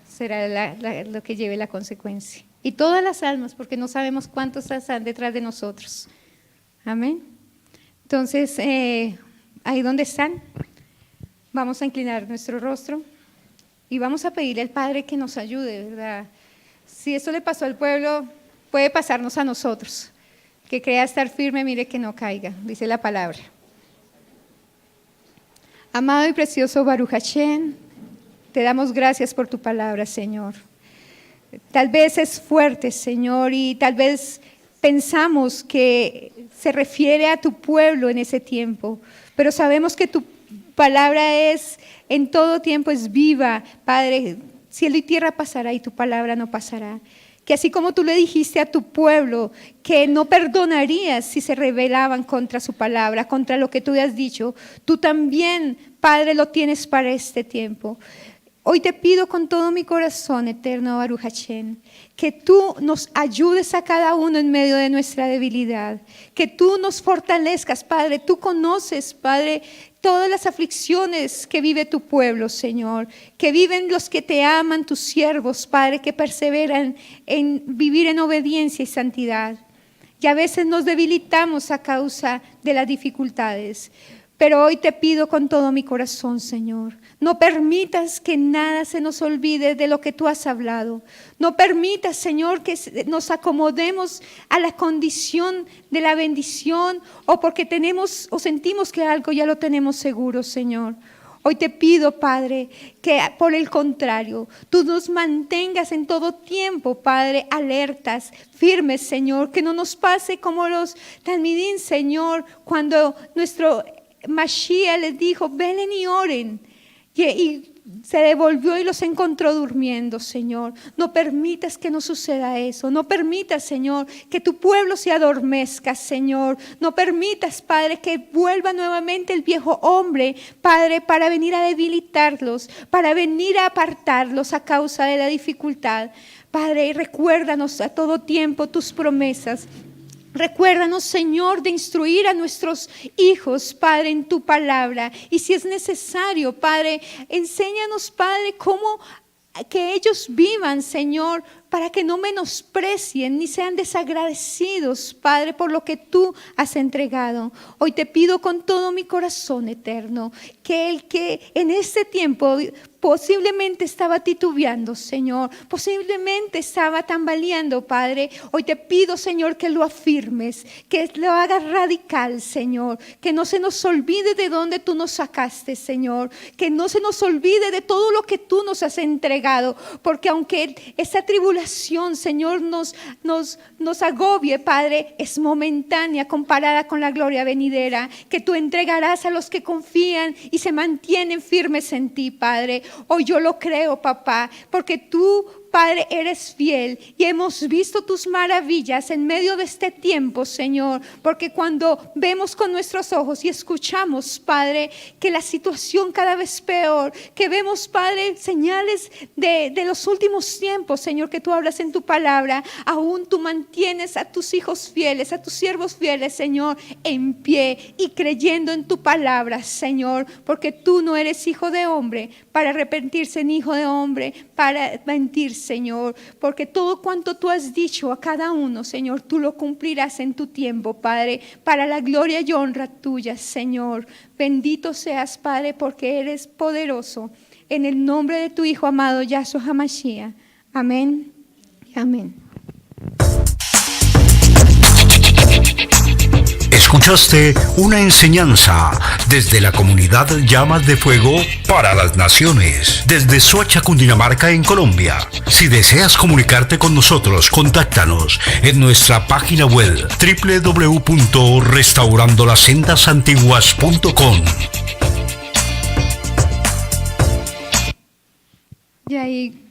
será lo que lleve la consecuencia. Y todas las almas, porque no sabemos cuántos están detrás de nosotros. Amén. Entonces, ahí donde están, vamos a inclinar nuestro rostro y vamos a pedirle al Padre que nos ayude, ¿verdad? Si esto le pasó al pueblo, puede pasarnos a nosotros. Que crea estar firme, mire que no caiga, dice la palabra. Amado y precioso Baruch Hashem, te damos gracias por tu palabra, Señor. Tal vez es fuerte, Señor, y tal vez pensamos que se refiere a tu pueblo en ese tiempo, pero sabemos que tu palabra es, en todo tiempo es viva, Padre. Cielo y tierra pasará y tu palabra no pasará. Que así como tú le dijiste a tu pueblo que no perdonarías si se rebelaban contra su palabra, contra lo que tú le has dicho, tú también, Padre, lo tienes para este tiempo. Hoy te pido con todo mi corazón, eterno Baruch Hashem, que tú nos ayudes a cada uno en medio de nuestra debilidad, que tú nos fortalezcas, Padre. Tú conoces, Padre, todas las aflicciones que vive tu pueblo, Señor, que viven los que te aman, tus siervos, Padre, que perseveran en vivir en obediencia y santidad. Y a veces nos debilitamos a causa de las dificultades. Pero hoy te pido con todo mi corazón, Señor, no permitas que nada se nos olvide de lo que tú has hablado. No permitas, Señor, que nos acomodemos a la condición de la bendición o porque tenemos o sentimos que algo ya lo tenemos seguro, Señor. Hoy te pido, Padre, que por el contrario, tú nos mantengas en todo tiempo, Padre, alertas, firmes, Señor, que no nos pase como los talmidín, Señor, cuando nuestro Mashiach les dijo, velen y oren, y se devolvió y los encontró durmiendo, Señor. No permitas que nos suceda eso. No permitas, Señor, que tu pueblo se adormezca, Señor. No permitas, Padre, que vuelva nuevamente el viejo hombre, Padre, para venir a debilitarlos, para venir a apartarlos a causa de la dificultad. Padre, recuérdanos a todo tiempo tus promesas. Recuérdanos, Señor, de instruir a nuestros hijos, Padre, en tu palabra. Y si es necesario, Padre, enséñanos, Padre, cómo que ellos vivan, Señor, para que no menosprecien ni sean desagradecidos, Padre, por lo que tú has entregado. Hoy te pido con todo mi corazón, eterno, que el que en este tiempo posiblemente estaba titubeando, Señor, posiblemente estaba tambaleando, Padre, hoy te pido, Señor, que lo afirmes, que lo hagas radical, Señor, que no se nos olvide de dónde tú nos sacaste, Señor, que no se nos olvide de todo lo que tú nos has entregado, porque aunque esa tribulación, Señor, nos agobie, Padre, es momentánea comparada con la gloria venidera que tú entregarás a los que confían y se mantienen firmes en ti, Padre. Hoy yo lo creo, papá, porque tú, Padre, eres fiel y hemos visto tus maravillas en medio de este tiempo, Señor, porque cuando vemos con nuestros ojos y escuchamos, Padre, que la situación cada vez peor, que vemos, Padre, señales de los últimos tiempos, Señor, que tú hablas en tu palabra, aún tú mantienes a tus hijos fieles, a tus siervos fieles, Señor, en pie y creyendo en tu palabra, Señor, porque tú no eres hijo de hombre para arrepentirse, ni hijo de hombre para mentir, Señor, porque todo cuanto tú has dicho a cada uno, Señor, tú lo cumplirás en tu tiempo, Padre, para la gloria y honra tuya, Señor. Bendito seas, Padre, porque eres poderoso. En el nombre de tu Hijo amado, Yahshua HaMashiach. Amén y amén. Escuchaste una enseñanza desde la comunidad Llamas de Fuego para las Naciones, desde Soacha, Cundinamarca, en Colombia. Si deseas comunicarte con nosotros, contáctanos en nuestra página web www.restaurandolaSendasAntiguas.com. Y ahí